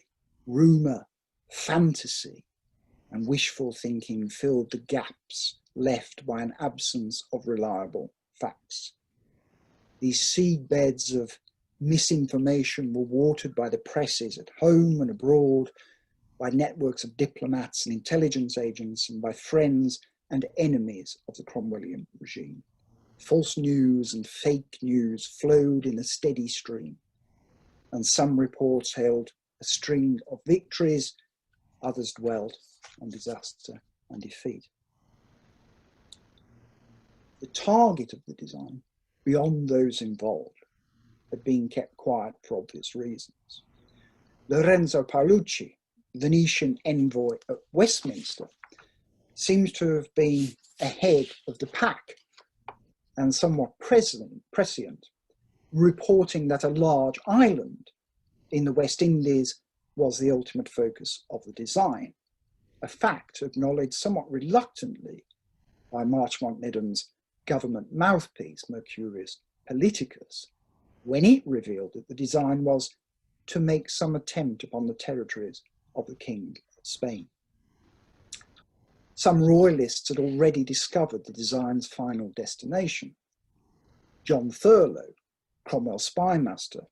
rumour, fantasy, and wishful thinking filled the gaps left by an absence of reliable facts. These seedbeds of misinformation were watered by the presses at home and abroad, by networks of diplomats and intelligence agents, and by friends and enemies of the Cromwellian regime. False news and fake news flowed in a steady stream, and some reports held a string of victories, others dwelled on disaster and defeat. The target of the design, beyond those involved, had been kept quiet for obvious reasons. Lorenzo Paolucci, Venetian envoy at Westminster, seems to have been ahead of the pack and somewhat prescient, reporting that a large island in the West Indies was the ultimate focus of the design, a fact acknowledged somewhat reluctantly by Marchmont Needham's government mouthpiece, Mercurius Politicus, when it revealed that the design was to make some attempt upon the territories of the King of Spain. Some royalists had already discovered the design's final destination. John Thurlow, Cromwell's spymaster,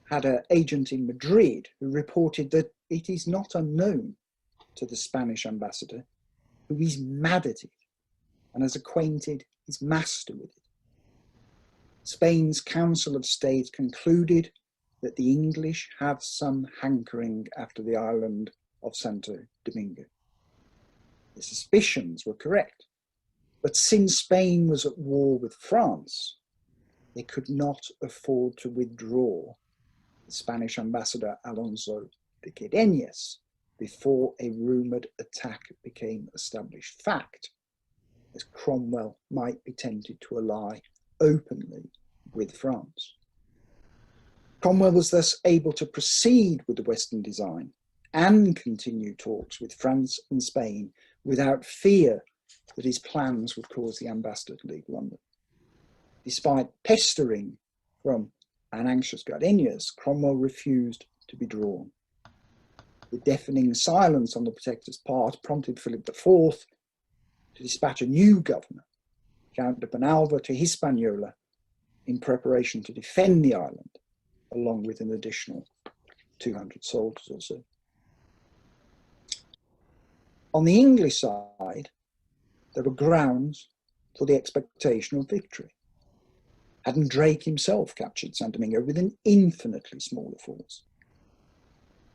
had an agent in Madrid who reported that it is not unknown to the Spanish ambassador, who is mad at it and has acquainted his master with it. Spain's Council of State concluded that the English have some hankering after the island of Santo Domingo. The suspicions were correct, but since Spain was at war with France, they could not afford to withdraw the Spanish ambassador Alonso de Quedeñas before a rumoured attack became established fact, as Cromwell might be tempted to ally openly with France. Cromwell was thus able to proceed with the Western design and continue talks with France and Spain without fear that his plans would cause the ambassador to leave London. Despite pestering from an anxious Quedeñas, Cromwell refused to be drawn. The deafening silence on the Protector's part prompted Philip IV to dispatch a new governor, Count de Penalva, to Hispaniola in preparation to defend the island, along with an additional 200 soldiers or so. On the English side, there were grounds for the expectation of victory. Hadn't Drake himself captured San Domingo with an infinitely smaller force?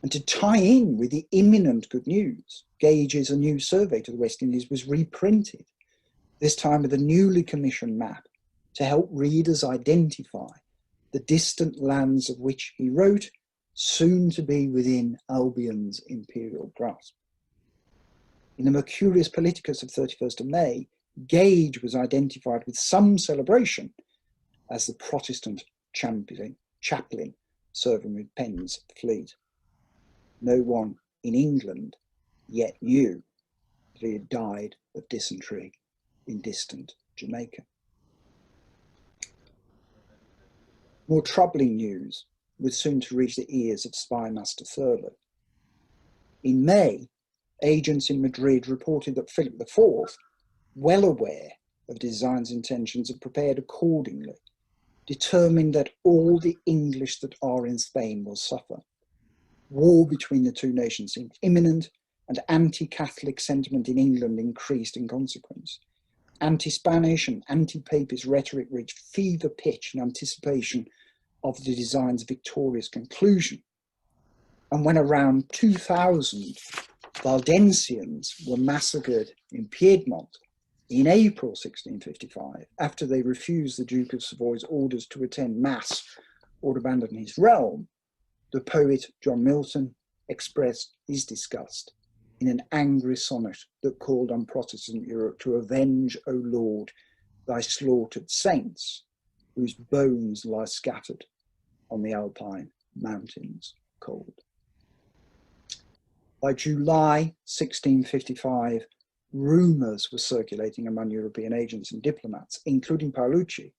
And to tie in with the imminent good news, Gage's A New Survey to the West Indies was reprinted, this time with a newly commissioned map to help readers identify the distant lands of which he wrote, soon to be within Albion's imperial grasp. In the Mercurius Politicus of 31st of May, Gage was identified with some celebration as the Protestant chaplain serving with Penn's fleet. No one in England yet knew that he had died of dysentery in distant Jamaica. More troubling news was soon to reach the ears of spy master Thurlow. In May, agents in Madrid reported that Philip IV, well aware of the design's intentions, had prepared accordingly, determined that all the English that are in Spain will suffer. War between the two nations seemed imminent, and anti-Catholic sentiment in England increased in consequence. Anti-Spanish and anti-Papist rhetoric reached fever pitch in anticipation of the design's victorious conclusion. And when around 2,000 Valdensians were massacred in Piedmont in April 1655, after they refused the Duke of Savoy's orders to attend Mass or abandon his realm, the poet John Milton expressed his disgust in an angry sonnet that called on Protestant Europe to avenge, O Lord, thy slaughtered saints, whose bones lie scattered on the Alpine mountains cold. By July 1655, rumours were circulating among European agents and diplomats, including Paolucci,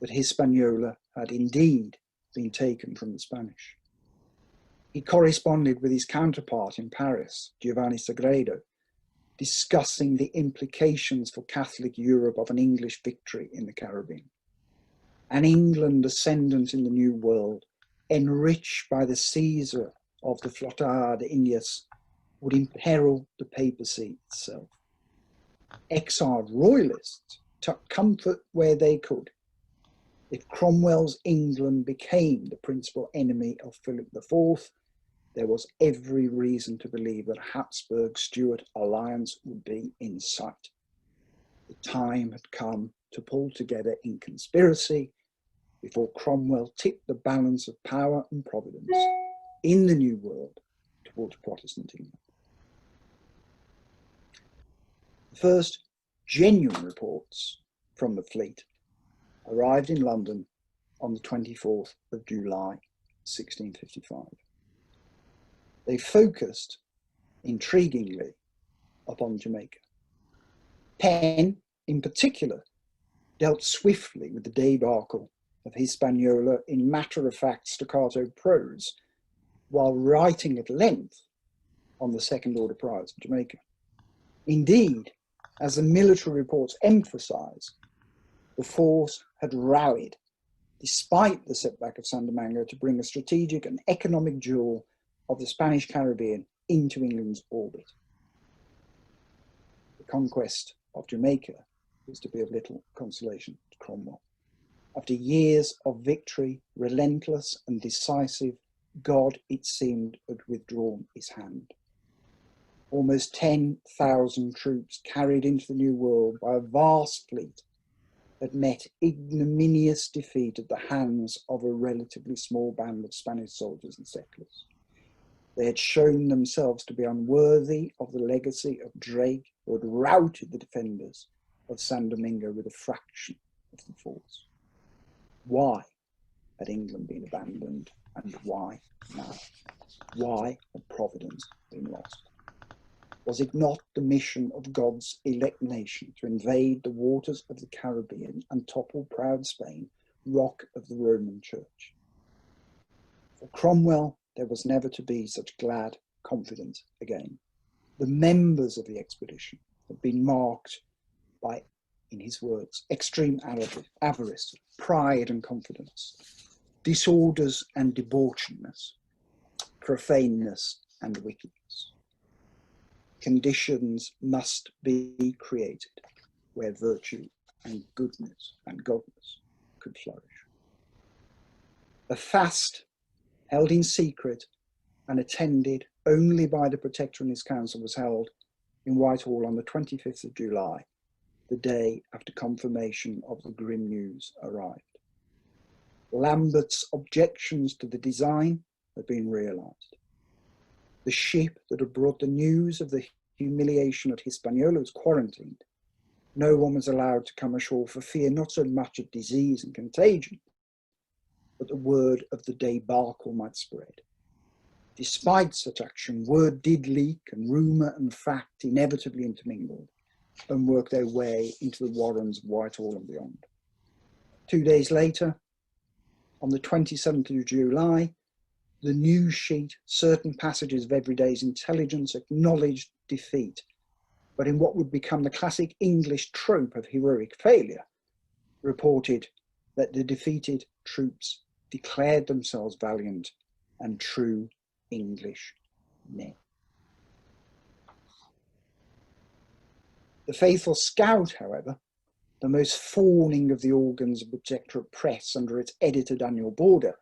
that Hispaniola had indeed been taken from the Spanish. He corresponded with his counterpart in Paris, Giovanni Sagredo, discussing the implications for Catholic Europe of an English victory in the Caribbean. An England ascendant in the New World, enriched by the Caesar of the Flottada Indias, would imperil the papacy itself. Exiled royalists took comfort where they could. If Cromwell's England became the principal enemy of Philip IV, there was every reason to believe that Habsburg-Stuart alliance would be in sight. The time had come to pull together in conspiracy before Cromwell tipped the balance of power and providence in the New World towards Protestant England. The first genuine reports from the fleet arrived in London on the 24th of July 1655. They focused, intriguingly, upon Jamaica. Penn, in particular, dealt swiftly with the debacle of Hispaniola in matter-of-fact staccato prose, while writing at length on the second-order prize of Jamaica. Indeed, as the military reports emphasise, the force had rallied, despite the setback of San Domingo, to bring a strategic and economic jewel of the Spanish Caribbean into England's orbit. The conquest of Jamaica was to be of little consolation to Cromwell. After years of victory, relentless and decisive, God, it seemed, had withdrawn his hand. Almost 10,000 troops carried into the New World by a vast fleet had met ignominious defeat at the hands of a relatively small band of Spanish soldiers and settlers. They had shown themselves to be unworthy of the legacy of Drake, who had routed the defenders of San Domingo with a fraction of the force. Why had England been abandoned, and why now? Why had Providence been lost? Was it not the mission of God's elect nation to invade the waters of the Caribbean and topple proud Spain, rock of the Roman Church? For Cromwell, there was never to be such glad confidence again. The members of the expedition had been marked by in his words, extreme avarice, pride and confidence, disorders and debauchedness, profaneness and wickedness. Conditions must be created where virtue and goodness and godliness could flourish. A fast held in secret and attended only by the Protector and his council was held in Whitehall on the 25th of July, the day after confirmation of the grim news arrived. Lambert's objections to the design had been realised. The ship that had brought the news of the humiliation at Hispaniola was quarantined. No one was allowed to come ashore for fear not so much of disease and contagion, but the word of the debacle might spread. Despite such action, word did leak and rumour and fact inevitably intermingled and worked their way into the warrens of Whitehall and beyond. 2 days later, on the 27th of July, the news sheet, certain passages of every day's intelligence acknowledged defeat, but in what would become the classic English trope of heroic failure, reported that the defeated troops declared themselves valiant and true English men. The faithful Scout, however, the most fawning of the organs of the Protectorate press under its editor Daniel Border,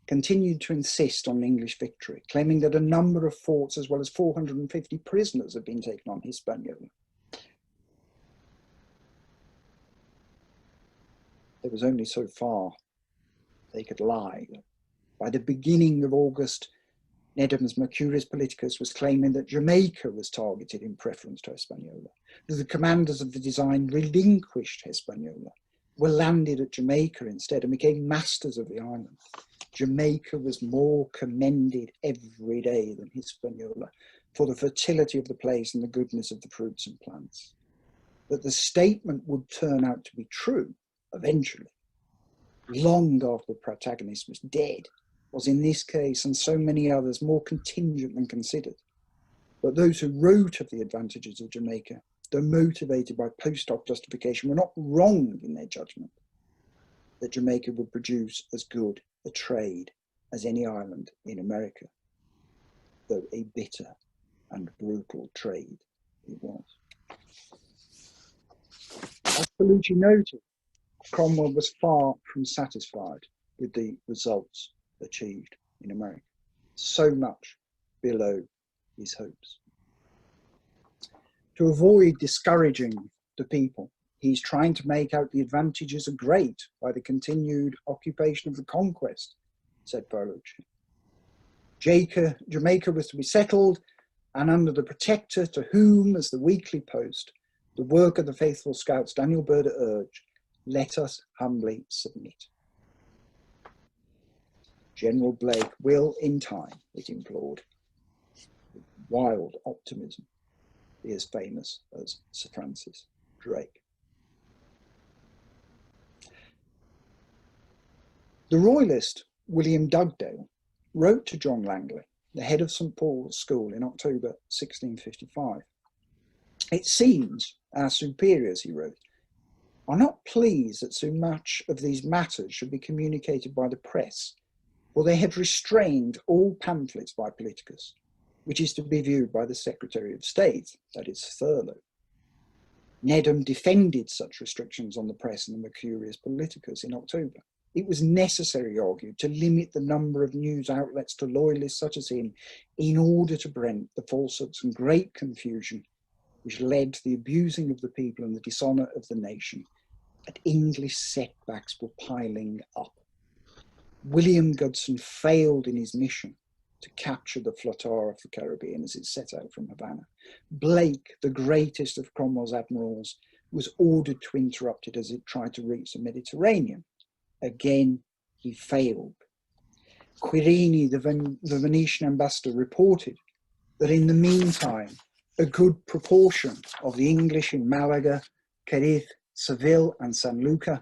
continued to insist on English victory, claiming that a number of forts as well as 450 prisoners had been taken on Hispaniola. There was only so far they could lie. By the beginning of August, Nedham's Mercurius Politicus was claiming that Jamaica was targeted in preference to Hispaniola, that the commanders of the design relinquished Hispaniola, were landed at Jamaica instead and became masters of the island. Jamaica was more commended every day than Hispaniola for the fertility of the place and the goodness of the fruits and plants. That the statement would turn out to be true eventually, long after the protagonist was dead, was in this case and so many others more contingent than considered. But those who wrote of the advantages of Jamaica, though motivated by post hoc justification, were not wrong in their judgment that Jamaica would produce as good a trade as any island in America, though a bitter and brutal trade it was. As Bellucci noted, Cromwell was far from satisfied with the results achieved in America, so much below his hopes. To avoid discouraging the people, he's trying to make out the advantages are great by the continued occupation of the conquest, said Bellucci. Jamaica was to be settled, and under the Protector, to whom, as the Weekly Post, the work of the faithful Scouts Daniel Burder urged, let us humbly submit. General Blake will, in time, it implored, with wild optimism, be as famous as Sir Francis Drake. The royalist William Dugdale wrote to John Langley, the head of St Paul's School, in October 1655. It seems our superiors, he wrote, are not pleased that so much of these matters should be communicated by the press, for they had restrained all pamphlets by Politicus, which is to be viewed by the Secretary of State, that is Thurlow. Nedham defended such restrictions on the press in the Mercurius Politicus in October. It was necessary, he argued, to limit the number of news outlets to loyalists such as him in order to prevent the falsehoods and great confusion which led to the abusing of the people and the dishonour of the nation, and English setbacks were piling up. William Godson failed in his mission to capture the flotilla of the Caribbean as it set out from Havana. Blake, the greatest of Cromwell's admirals, was ordered to interrupt it as it tried to reach the Mediterranean. Again, he failed. Quirini, the Venetian ambassador, reported that in the meantime, a good proportion of the English in Malaga, Cadiz, Seville and San Luca,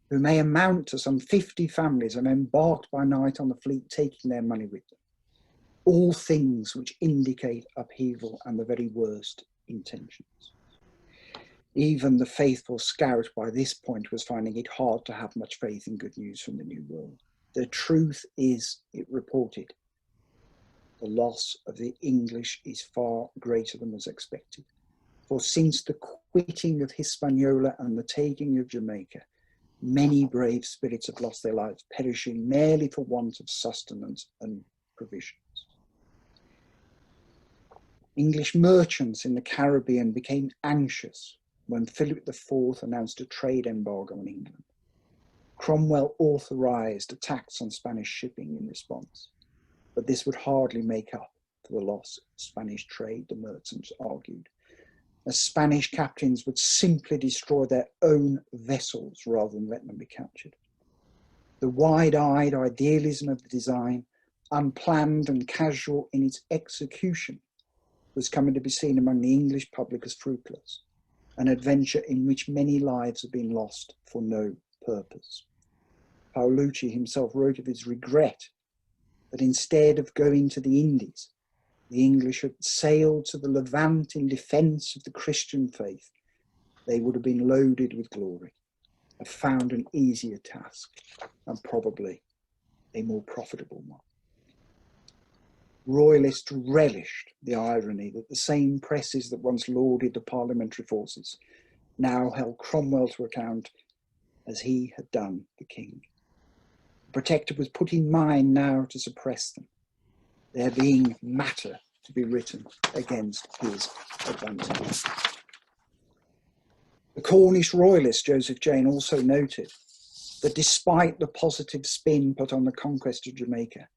who may amount to some 50 families, and embarked by night on the fleet, taking their money with them. All things which indicate upheaval and the very worst intentions. Even the faithful scout by this point was finding it hard to have much faith in good news from the New World. The truth is, it reported, the loss of the English is far greater than was expected. For since the quitting of Hispaniola and the taking of Jamaica, many brave spirits have lost their lives, perishing merely for want of sustenance and provisions. English merchants in the Caribbean became anxious when Philip IV announced a trade embargo on England. Cromwell authorised a tax on Spanish shipping in response, but this would hardly make up for the loss of Spanish trade, the merchants argued, as Spanish captains would simply destroy their own vessels rather than let them be captured. The wide-eyed idealism of the design, unplanned and casual in its execution, was coming to be seen among the English public as fruitless, an adventure in which many lives have been lost for no purpose. Paolucci himself wrote of his regret that instead of going to the Indies, the English had sailed to the Levant in defence of the Christian faith. They would have been loaded with glory, have found an easier task, and probably a more profitable one. Royalists relished the irony that the same presses that once lauded the parliamentary forces now held Cromwell to account as he had done the king. The Protector was put in mind now to suppress them, there being matter to be written against his advantage. The Cornish royalist Joseph Jane also noted that despite the positive spin put on the conquest of Jamaica,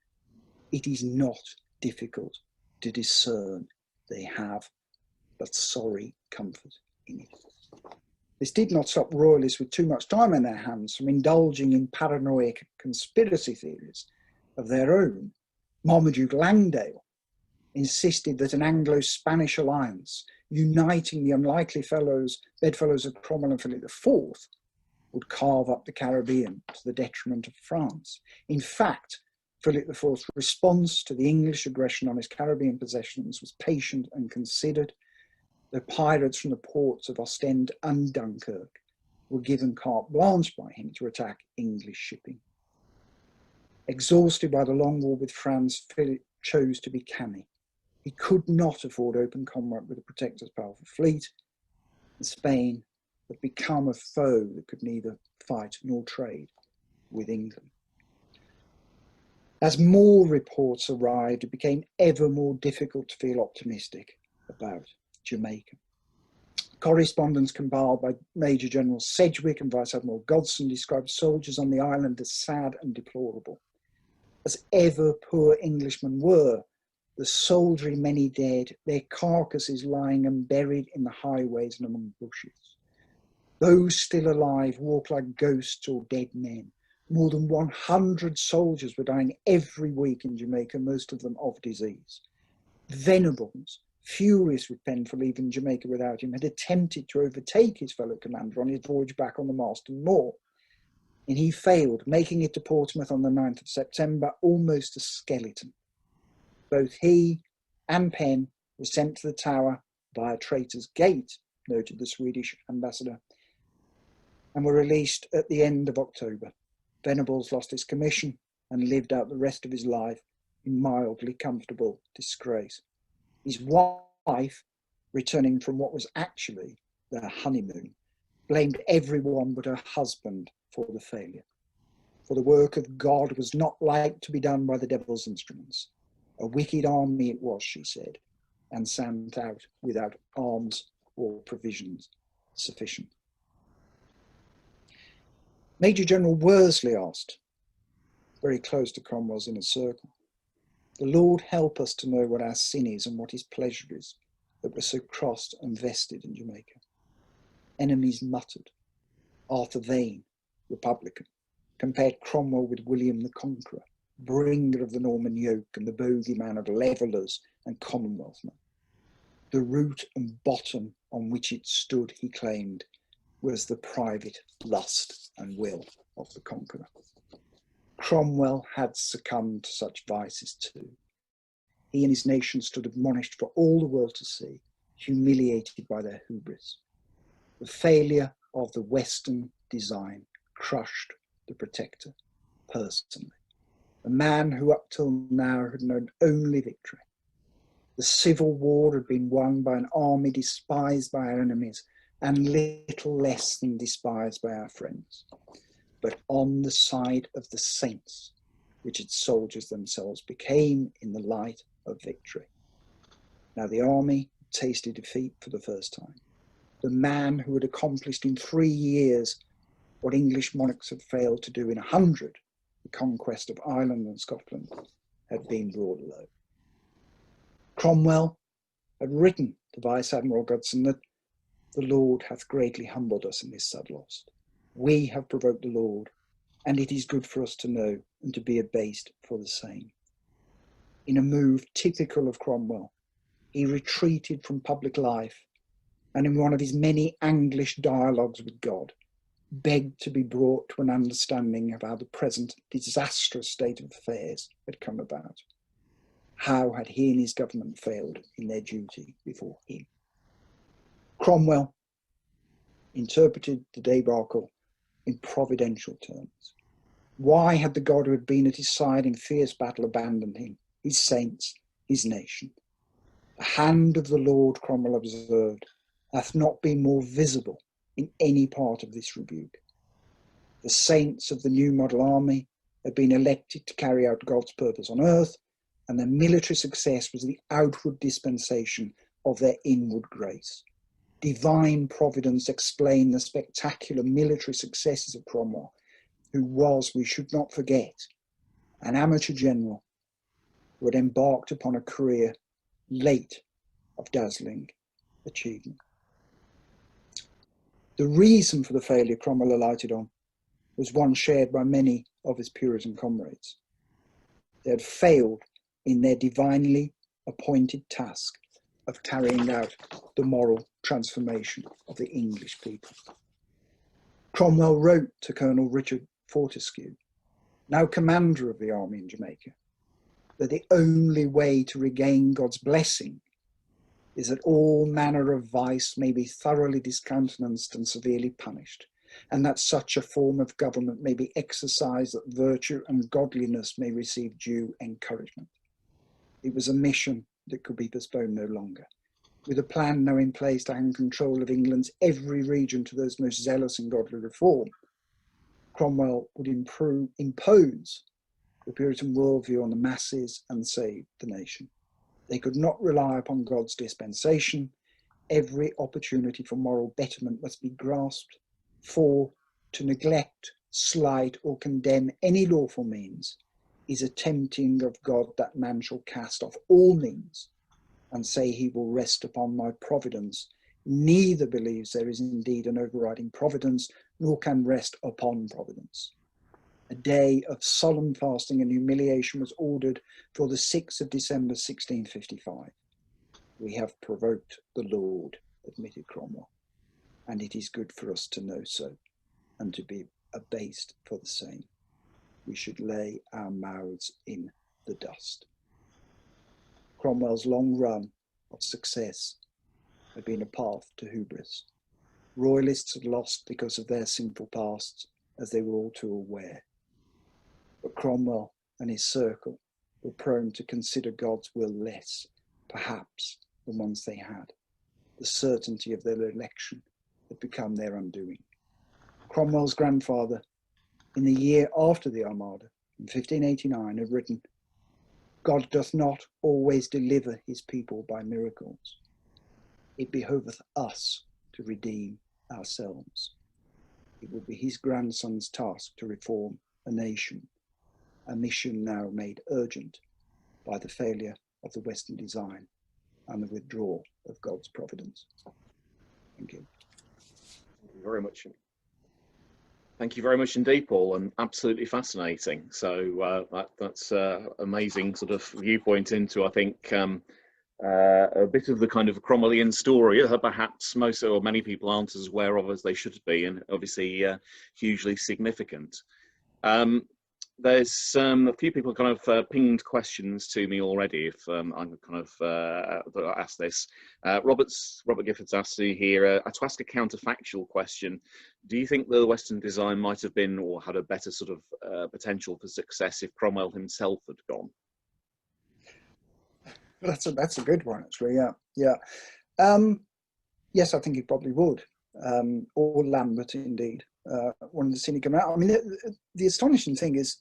it is not difficult to discern they have but sorry comfort in it. This did not stop royalists with too much time on their hands from indulging in paranoid conspiracy theories of their own. Marmaduke Langdale insisted that an Anglo-Spanish alliance uniting the unlikely bedfellows of Cromwell and Philip IV would carve up the Caribbean to the detriment of France. In fact, Philip IV's response to the English aggression on his Caribbean possessions was patient and considered. The pirates from the ports of Ostend and Dunkirk were given carte blanche by him to attack English shipping. Exhausted by the long war with France, Philip chose to be canny. He could not afford open combat with the Protector's powerful fleet, and Spain had become a foe that could neither fight nor trade with England. As more reports arrived, it became ever more difficult to feel optimistic about Jamaica. Correspondence compiled by Major General Sedgwick and Vice Admiral Godson described soldiers on the island as sad and deplorable. As ever poor Englishmen were, the soldiery many dead, their carcasses lying unburied in the highways and among bushes. Those still alive walked like ghosts or dead men. More than 100 soldiers were dying every week in Jamaica, most of them of disease. Venables, furious with Penn for leaving Jamaica without him, had attempted to overtake his fellow commander on his voyage back on the Marston Moor, and he failed, making it to Portsmouth on the 9th of September, almost a skeleton. Both he and Penn were sent to the Tower via Traitor's Gate, noted the Swedish ambassador, and were released at the end of October. Venables lost his commission and lived out the rest of his life in mildly comfortable disgrace. His wife, returning from what was actually their honeymoon, blamed everyone but her husband for the failure. For the work of God was not like to be done by the devil's instruments. A wicked army it was, she said, and sent out without arms or provisions sufficient. Major General Worsley asked, very close to Cromwell's inner circle, "The Lord help us to know what our sin is and what his pleasure is, that we're so crossed and vested in Jamaica." Enemies muttered. Arthur Vane, Republican, compared Cromwell with William the Conqueror, bringer of the Norman yoke and the bogeyman of levellers and Commonwealthmen. The root and bottom on which it stood, he claimed, was the private lust and will of the conqueror. Cromwell had succumbed to such vices too. He and his nation stood admonished for all the world to see, humiliated by their hubris. The failure of the Western design crushed the Protector personally, a man who up till now had known only victory. The Civil War had been won by an army despised by our enemies and little less than despised by our friends, but on the side of the saints, which its soldiers themselves became in the light of victory. Now the army tasted defeat for the first time. The man who had accomplished in 3 years what English monarchs had failed to do in 100, the conquest of Ireland and Scotland, had been brought low. Cromwell had written to Vice Admiral Godson that the Lord hath greatly humbled us in this sad loss. We have provoked the Lord, and it is good for us to know and to be abased for the same. In a move typical of Cromwell, he retreated from public life, and in one of his many Anglish dialogues with God, begged to be brought to an understanding of how the present disastrous state of affairs had come about. How had he and his government failed in their duty before him? Cromwell interpreted the debacle in providential terms. Why had the God who had been at his side in fierce battle abandoned him, his saints, his nation? The hand of the Lord, Cromwell observed, hath not been more visible in any part of this rebuke. The saints of the new model army had been elected to carry out God's purpose on earth, and their military success was the outward dispensation of their inward grace. Divine providence explained the spectacular military successes of Cromwell, who was, we should not forget, an amateur general who had embarked upon a career late of dazzling achievement. The reason for the failure Cromwell alighted on was one shared by many of his Puritan comrades. They had failed in their divinely appointed task of carrying out the moral transformation of the English people. Cromwell wrote to Colonel Richard Fortescue, now commander of the army in Jamaica, that the only way to regain God's blessing is that all manner of vice may be thoroughly discountenanced and severely punished, and that such a form of government may be exercised that virtue and godliness may receive due encouragement. It was a mission that could be postponed no longer. With a plan now in place to hand control of England's every region to those most zealous in godly reform, Cromwell would impose the Puritan worldview on the masses and save the nation. They could not rely upon God's dispensation. Every opportunity for moral betterment must be grasped, for to neglect, slight, or condemn any lawful means is a tempting of God that man shall cast off all means and say he will rest upon my providence. Neither believes there is indeed an overriding providence, nor can rest upon providence. A day of solemn fasting and humiliation was ordered for the 6th of December 1655. We have provoked the Lord, admitted Cromwell, and it is good for us to know so, and to be abased for the same. We should lay our mouths in the dust. Cromwell's long run of success had been a path to hubris. Royalists had lost because of their sinful pasts, as they were all too aware. But Cromwell and his circle were prone to consider God's will less, perhaps, than once they had. The certainty of their election had become their undoing. Cromwell's grandfather, in the year after the Armada, in 1589, had written, God doth not always deliver his people by miracles. It behoveth us to redeem ourselves. It will be his grandson's task to reform a nation, a mission now made urgent by the failure of the Western design and the withdrawal of God's providence. Thank you. Thank you very much. Thank you very much indeed, Paul, and absolutely fascinating. So that's amazing sort of viewpoint into, I think, a bit of the kind of Cromwellian story that perhaps most or many people aren't as aware of as they should be, and obviously hugely significant. There's a few people kind of pinged questions to me already. If I'm kind of ask this, Robert Gifford's asked you here to ask a counterfactual question. Do you think the Western design might have been or had a better sort of potential for success if Cromwell himself had gone? That's a good one, actually. Yeah. Yes, I think he probably would. Or Lambert, indeed. One of the senior coming out. I mean, the astonishing thing is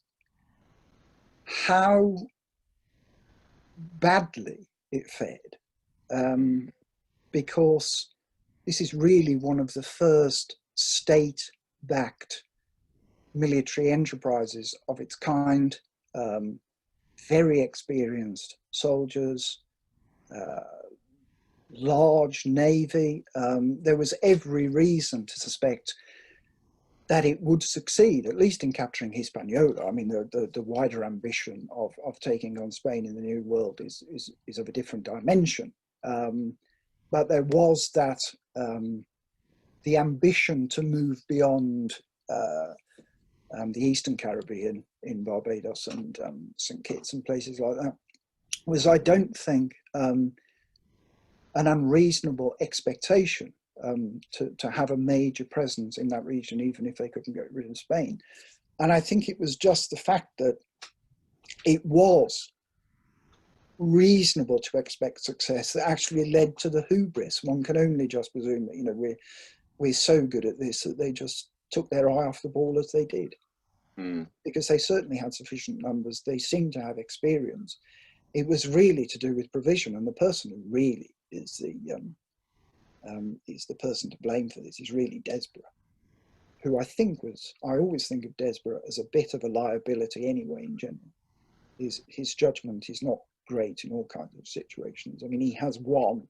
how badly it fared, because this is really one of the first state-backed military enterprises of its kind. Very experienced soldiers, large navy. There was every reason to suspect that it would succeed, at least in capturing Hispaniola. I mean, the wider ambition of taking on Spain in the New World is of a different dimension. But there was that, the ambition to move beyond the Eastern Caribbean in Barbados and St. Kitts and places like that, was, I don't think, an unreasonable expectation to have a major presence in that region, even if they couldn't get rid of Spain. And I think it was just the fact that it was reasonable to expect success that actually led to the hubris. One can only just presume that, you know, we're so good at this that they just took their eye off the ball as they did. Because they certainly had sufficient numbers. They seemed to have experience. It was really to do with provision, and the person who really is the person to blame for this is really Desborough, who I always think of Desborough as a bit of a liability anyway in general. His judgment is not great in all kinds of situations. I mean, he has one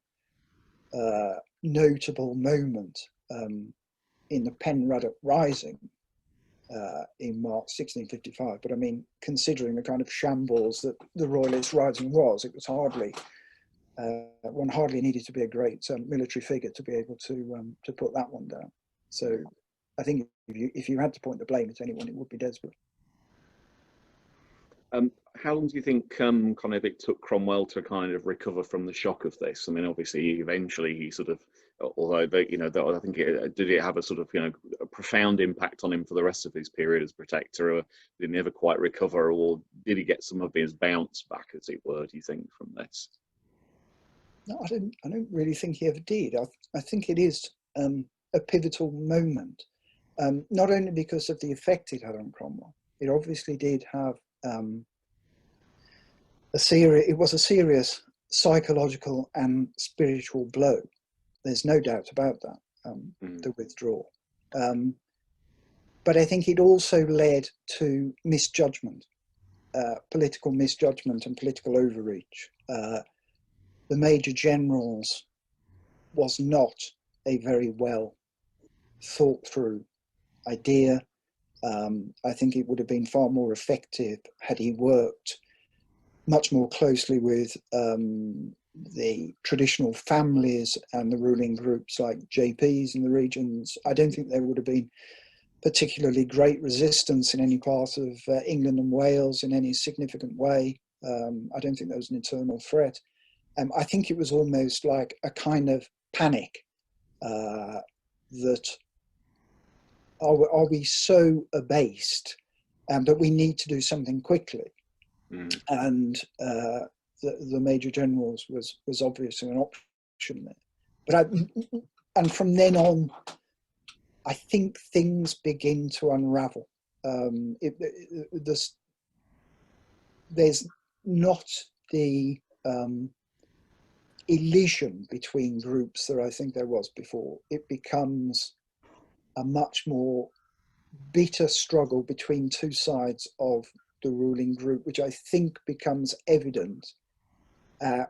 notable moment in the Penruddock Rising in March 1655, but I mean, considering the kind of shambles that the Royalist Rising was, it was hardly one hardly needed to be a great military figure to be able to put that one down. So I think if you had to point the blame at anyone, it would be Desborough. How long do you think kind of it took Cromwell to kind of recover from the shock of this? I mean, obviously, eventually he sort of, although I think did it have a sort of a profound impact on him for the rest of his period as protector? Or did he never quite recover, or did he get some of his bounce back, as it were? Do you think from this? No, I don't really think he ever did. I think it is a pivotal moment, not only because of the effect it had on Cromwell. It obviously did have it was a serious psychological and spiritual blow. There's no doubt about that, the withdrawal. But I think it also led to misjudgment, political misjudgment and political overreach. The Major Generals was not a very well thought through idea. I think it would have been far more effective had he worked much more closely with the traditional families and the ruling groups like JPs in the regions. I don't think there would have been particularly great resistance in any part of England and Wales in any significant way. I don't think there was an internal threat. I think it was almost like a kind of panic that are we so abased that we need to do something quickly? And the Major Generals was obviously an option there. And from then on, I think things begin to unravel. There's not the elision between groups that I think there was before. It becomes a much more bitter struggle between two sides of the ruling group, which I think becomes evident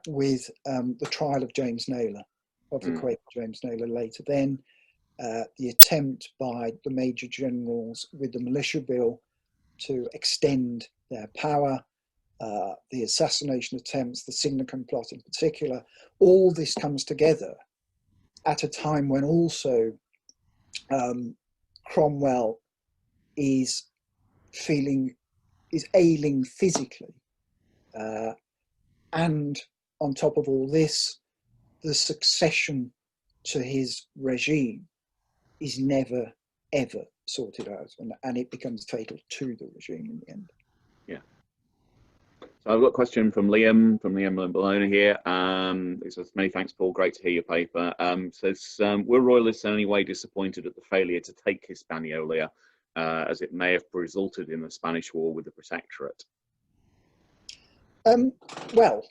with the trial of James Naylor, of the Quaker James Naylor later. Then the attempt by the Major Generals with the Militia Bill to extend their power, the assassination attempts, the Signicum plot in particular, all this comes together at a time when also Cromwell is feeling is ailing physically. And on top of all this, the succession to his regime is never, ever sorted out, and it becomes fatal to the regime in the end. Yeah. So I've got a question from Liam Bologna here. He says, many thanks, Paul. Great to hear your paper. Says, were Royalists in any way disappointed at the failure to take Hispaniola, as it may have resulted in the Spanish War with the Protectorate? Well,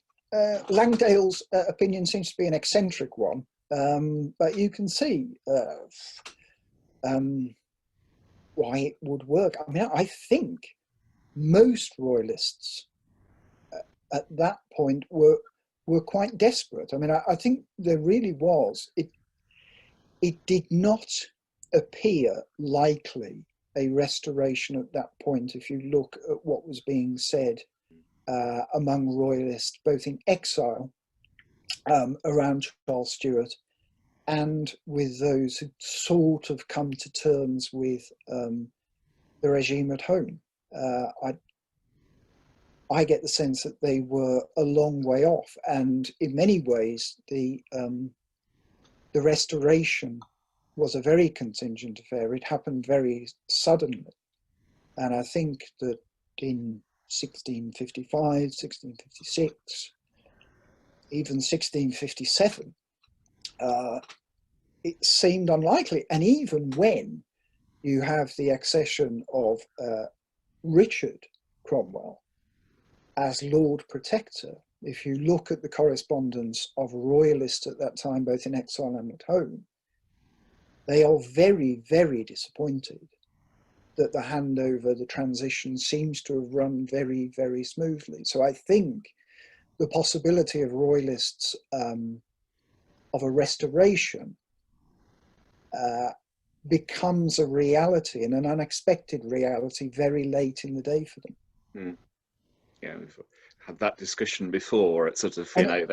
Langdale's opinion seems to be an eccentric one, but you can see why it would work. I mean, I think most Royalists at that point were quite desperate. I mean, I think there really was. It did not appear likely a restoration at that point if you look at what was being said among Royalists, both in exile around Charles Stuart and with those who sort of come to terms with the regime at home. I get the sense that they were a long way off, and in many ways the restoration was a very contingent affair. It happened very suddenly, and I think that in 1655, 1656, even 1657, it seemed unlikely. And even when you have the accession of Richard Cromwell as Lord Protector, if you look at the correspondence of royalists at that time, both in exile and at home, they are very, very disappointed that the handover, the transition seems to have run very, very smoothly. So I think the possibility of royalists of a restoration becomes a reality, and an unexpected reality, very late in the day for them. Mm. Yeah, we've had that discussion before. It's sort of, you know,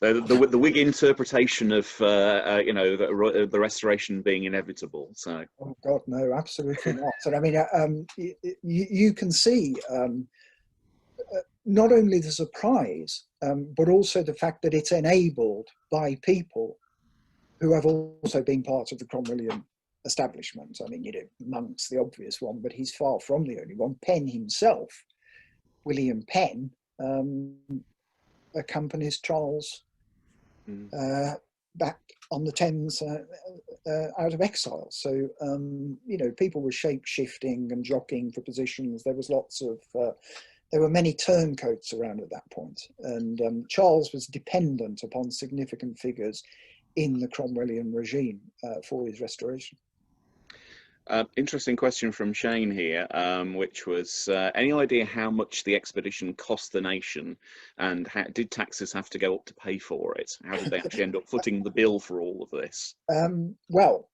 the Whig interpretation of, you know, the restoration being inevitable. So, oh God, no, absolutely not. And I mean, you can see not only the surprise, but also the fact that it's enabled by people who have also been part of the Cromwellian establishment. I mean, you know, Monk's the obvious one, but he's far from the only one. Penn himself, William Penn, accompanies Charles back on the Thames out of exile. So, you know, people were shape-shifting and jockeying for positions. There was lots of, there were many turncoats around at that point. And Charles was dependent upon significant figures in the Cromwellian regime for his restoration. Interesting question from Shane here, which was, any idea how much the expedition cost the nation, and did taxes have to go up to pay for it? How did they actually end up footing the bill for all of this? Well,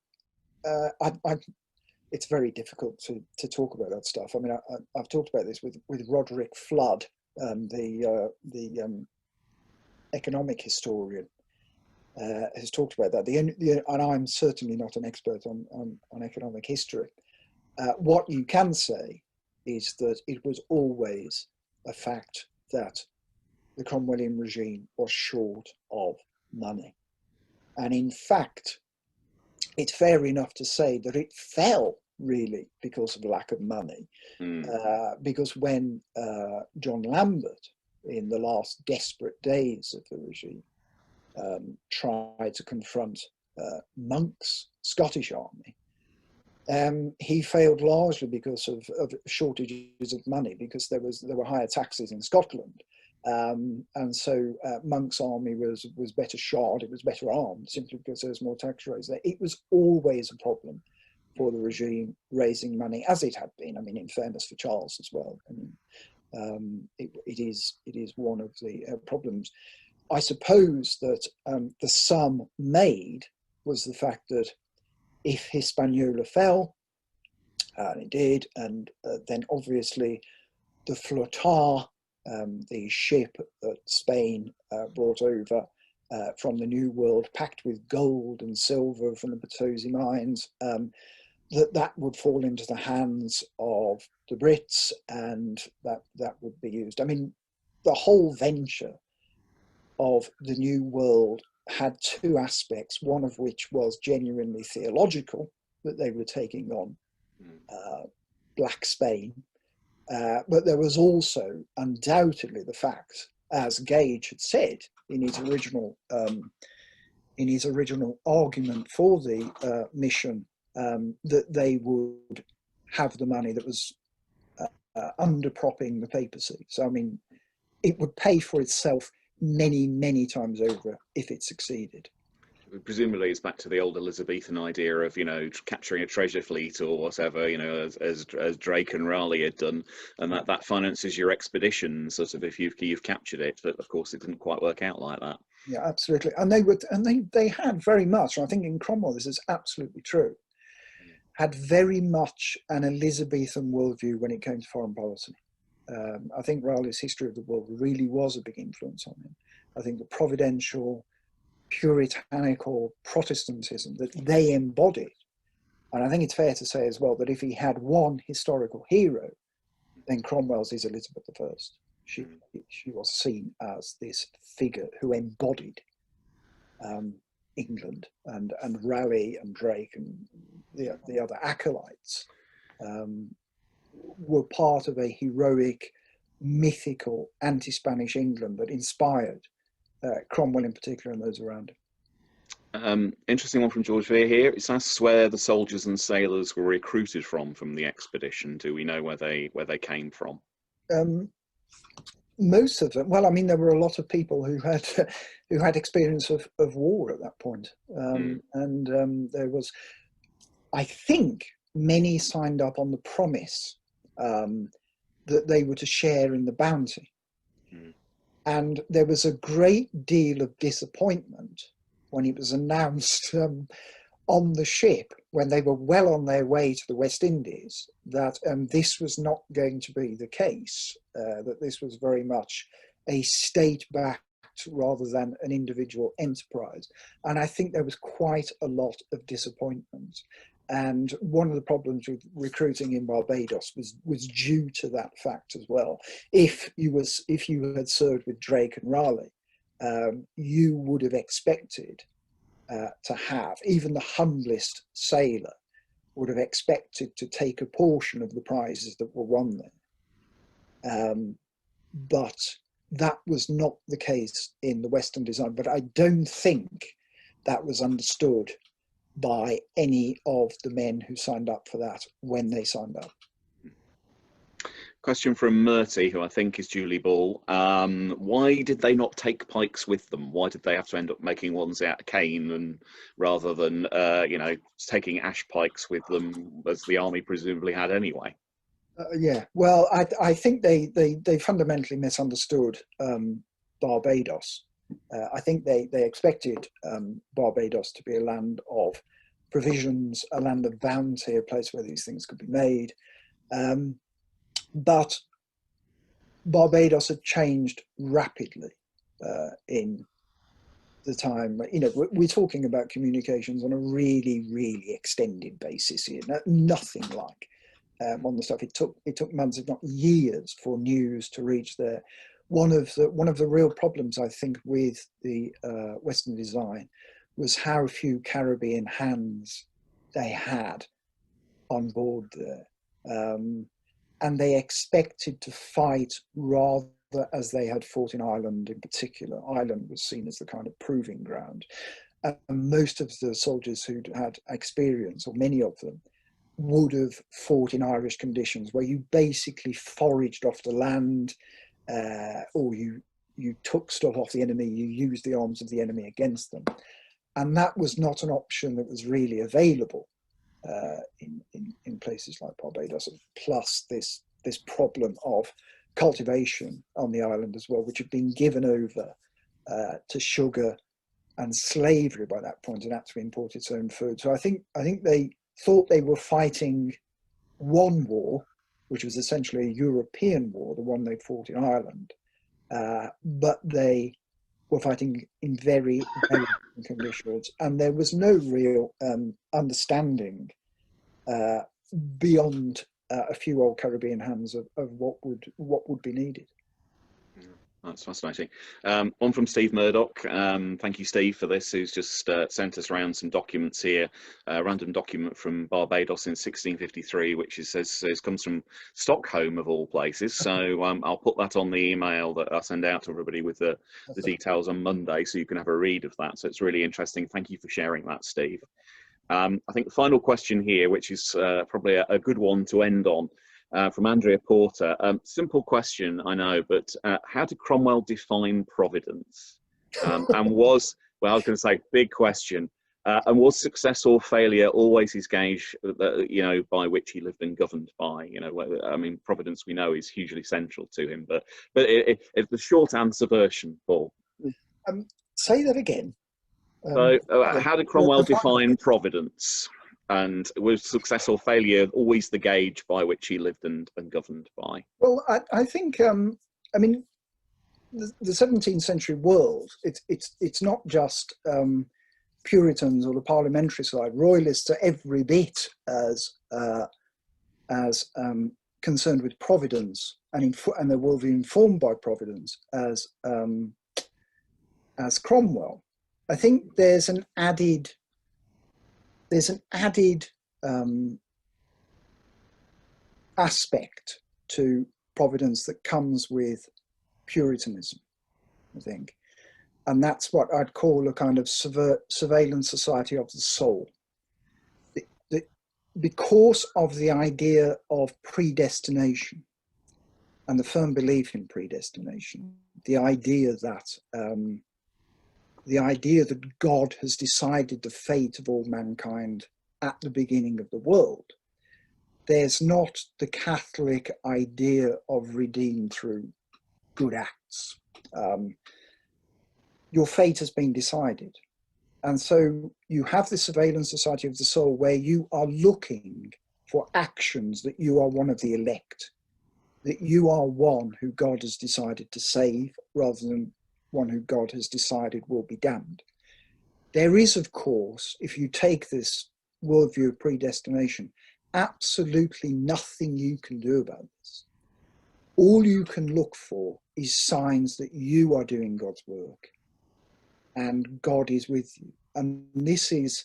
it's very difficult to talk about that stuff. I mean, I've talked about this with Roderick Flood, the economic historian. Has talked about that. And I'm certainly not an expert on economic history. What you can say is that it was always a fact that the Cromwellian regime was short of money. And in fact, it's fair enough to say that it fell really because of lack of money. Because when John Lambert, in the last desperate days of the regime, tried to confront Monk's Scottish army, he failed largely because of shortages of money, because there were higher taxes in Scotland, and so Monk's army was better shod, it was better armed, simply because there was more tax raised there. It was always a problem for the regime raising money, as it had been. I mean, in fairness for Charles as well. I mean, it is one of the problems. I suppose that the sum made was the fact that if Hispaniola fell, and it did, and then obviously the flotilla, the ship that Spain brought over from the New World, packed with gold and silver from the Potosi mines, that would fall into the hands of the Brits, and that would be used. I mean, the whole venture of the New World had two aspects, one of which was genuinely theological, that they were taking on Black Spain, but there was also undoubtedly the fact, as Gage had said in his original argument for the mission, that they would have the money that was underpropping the papacy. So, I mean, it would pay for itself many, many times over if it succeeded. Presumably it's back to the old Elizabethan idea of, you know, capturing a treasure fleet or whatever, you know, as Drake and Raleigh had done, and that finances your expedition, sort of, if you've captured it. But of course it didn't quite work out like that. Yeah, absolutely. And they had very much, and I think in Cromwell this is absolutely true, had very much an Elizabethan worldview when it came to foreign policy. I think Raleigh's History of the World really was a big influence on him. I think the providential, puritanical Protestantism that they embodied, and I think it's fair to say as well that if he had one historical hero, then Cromwell's is Elizabeth I. She was seen as this figure who embodied England, and Raleigh and Drake and the other acolytes were part of a heroic, mythical, anti-Spanish England that inspired Cromwell in particular and those around him. Interesting one from George Veer here. It's asked where the soldiers and sailors were recruited from the expedition. Do we know where they came from? Most of them. Well, I mean, there were a lot of people who had experience of war at that point, and there was, I think, many signed up on the promise that they were to share in the bounty. And there was a great deal of disappointment when it was announced on the ship, when they were well on their way to the West Indies, that this was not going to be the case, that this was very much a state-backed rather than an individual enterprise. And I think there was quite a lot of disappointment. And one of the problems with recruiting in Barbados was due to that fact as well. If you had served with Drake and Raleigh, you would have expected to have, even the humblest sailor would have expected to take a portion of the prizes that were won there. But that was not the case in the Western design. But I don't think that was understood by any of the men who signed up for that when they signed up. Question from Murty, who I think is Julie Ball. Why did they not take pikes with them? Why did they have to end up making ones out of cane, and rather than taking ash pikes with them, as the army presumably had anyway? Yeah, well, I think they fundamentally misunderstood Barbados. I think they expected Barbados to be a land of provisions, a land of bounty, a place where these things could be made. But Barbados had changed rapidly in the time. You know, we're talking about communications on a really, really extended basis here. Nothing like on the stuff. It took months, if not years, for news to reach there. One of the real problems, I think, with the Western design was how few Caribbean hands they had on board there. And they expected to fight rather as they had fought in Ireland in particular. Ireland was seen as the kind of proving ground. And most of the soldiers who'd had experience, or many of them, would have fought in Irish conditions, where you basically foraged off the land, or you took stuff off the enemy, you used the arms of the enemy against them. And that was not an option that was really available in places like Barbados, plus this problem of cultivation on the island as well, which had been given over to sugar and slavery by that point, and had to import its own food. So I think they thought they were fighting one war, which was essentially a European war, the one they fought in Ireland, but they were fighting in very, very different conditions, and there was no real understanding beyond a few old Caribbean hands of what would be needed. That's fascinating. One from Steve Murdoch. Thank you, Steve, for this, who's just sent us around some documents here. A random document from Barbados in 1653, which says comes from Stockholm, of all places. So I'll put that on the email that I send out to everybody with the details on Monday, so you can have a read of that. So it's really interesting. Thank you for sharing that, Steve. I think the final question here, which is probably a good one to end on, from Andrea Porter. Simple question, I know, but how did Cromwell define providence? And was, well, I was going to say, big question. And was success or failure always his gauge, by which he lived and governed by? I mean, providence, we know, is hugely central to him. But if the short answer version, Paul. Say that again. So, how did Cromwell define providence? And was success or failure always the gauge by which he lived and governed by? Well, I think, I mean, the 17th century world, it's not just Puritans or the parliamentary side. Royalists are every bit as concerned with providence and their worldview informed by providence as Cromwell. I think there's an added aspect to providence that comes with Puritanism, I think. And that's what I'd call a kind of surveillance society of the soul. Because of the idea of predestination and the firm belief in predestination, the idea that God has decided the fate of all mankind at the beginning of the world. There's not the Catholic idea of redeemed through good acts. Your fate has been decided. And so you have the surveillance society of the soul where you are looking for actions that you are one of the elect, that you are one who God has decided to save rather than one who God has decided will be damned. There is, of course, if you take this worldview of predestination, absolutely nothing you can do about this. All you can look for is signs that you are doing God's work and God is with you. And this is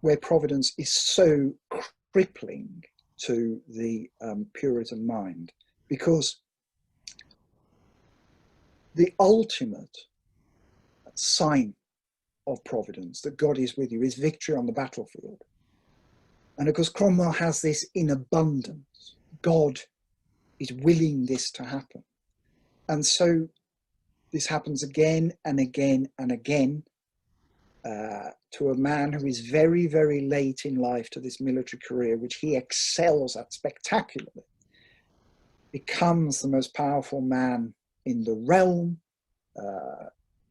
where providence is so crippling to the Puritan mind, because the ultimate sign of providence, that God is with you, is victory on the battlefield. And of course, Cromwell has this in abundance. God is willing this to happen. And so this happens again and again and again to a man who is very, very late in life to this military career, which he excels at spectacularly, becomes the most powerful man in the realm.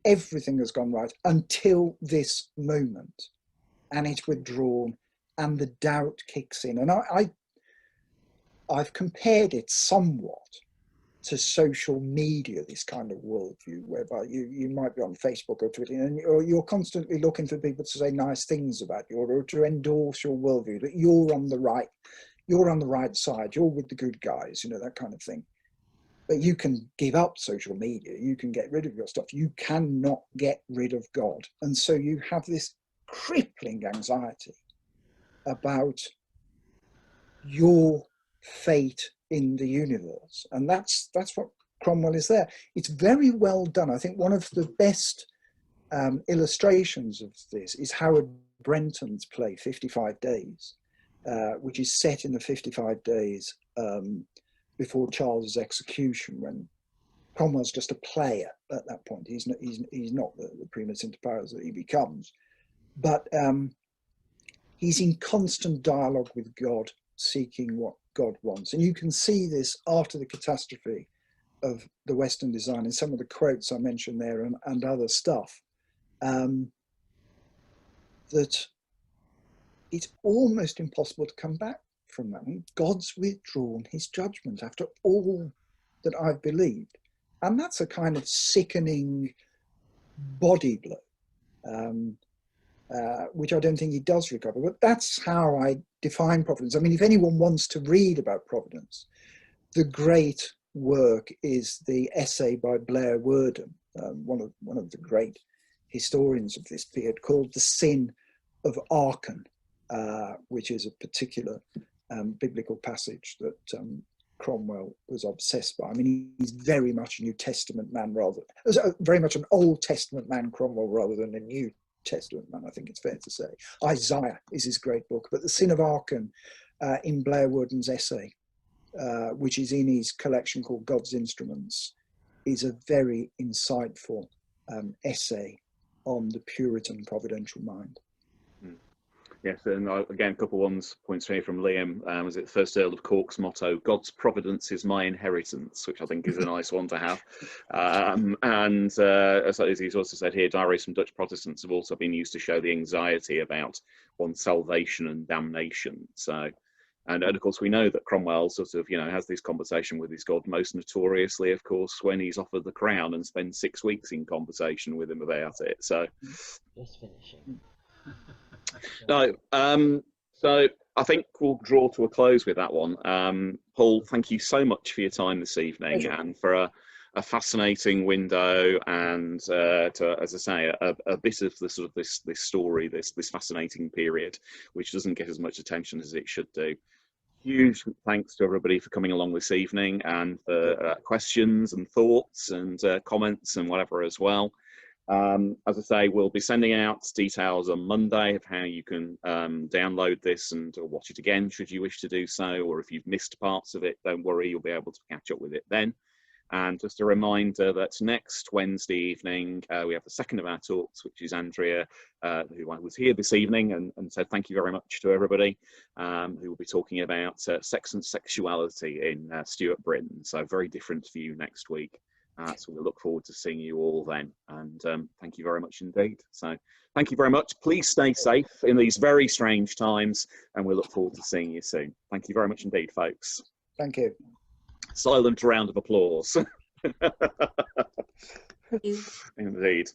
Everything has gone right until this moment, and it's withdrawn and the doubt kicks in. And I've compared it somewhat to social media, this kind of worldview, whereby you might be on Facebook or Twitter and you're constantly looking for people to say nice things about you or to endorse your worldview, that you're on the right side, you're with the good guys, that kind of thing. But you can give up social media, you can get rid of your stuff, you cannot get rid of God. And so you have this crippling anxiety about your fate in the universe. And that's what Cromwell is there. It's very well done. I think one of the best illustrations of this is Howard Brenton's play 55 Days, which is set in the 55 days before Charles's execution, when Cromwell's just a player at that point. He's not the primus inter pares that he becomes, but he's in constant dialogue with God, seeking what God wants. And you can see this after the catastrophe of the Western design in some of the quotes I mentioned there and other stuff, that it's almost impossible to come back from that. God's withdrawn his judgment after all that I've believed. And that's a kind of sickening body blow. which I don't think he does recover. But that's how I define Providence. I mean, if anyone wants to read about Providence, the great work is the essay by Blair Worden, one of the great historians of this period, called The Sin of Achan, which is a particular biblical passage that Cromwell was obsessed by. I mean, he's very much a New Testament man, very much an Old Testament man, Cromwell, rather than a New Testament man, I think it's fair to say. Isaiah is his great book, but The Sin of Achan in Blair Worden's essay, which is in his collection called God's Instruments, is a very insightful essay on the Puritan providential mind. Yes, and again, a couple of points here from Liam. Was it the first Earl of Cork's motto, God's providence is my inheritance, which I think is a nice one to have. As he's also said here, diaries from Dutch Protestants have also been used to show the anxiety about one's salvation and damnation. So, and of course, we know that Cromwell sort of, has this conversation with his God, most notoriously, of course, when he's offered the crown and spends 6 weeks in conversation with him about it. So, just finishing. No, so I think we'll draw to a close with that one. Paul, thank you so much for your time this evening. Pleasure. And for a fascinating window and to, as I say, a bit of the sort of this story, this fascinating period, which doesn't get as much attention as it should do. Huge thanks to everybody for coming along this evening and for questions and thoughts and comments and whatever as well. As I say, we'll be sending out details on Monday of how you can download this and watch it again should you wish to do so, or if you've missed parts of it, don't worry, you'll be able to catch up with it then. And just a reminder that next Wednesday evening we have the second of our talks, which is Andrea, who was here this evening and said thank you very much to everybody, who will be talking about sex and sexuality in Stuart Britain. So very different view next week. So we look forward to seeing you all then, and thank you very much indeed. So thank you very much. Please stay safe in these very strange times, and we look forward to seeing you soon. Thank you very much indeed, folks. Thank you. Silent round of applause. Thank you. Indeed.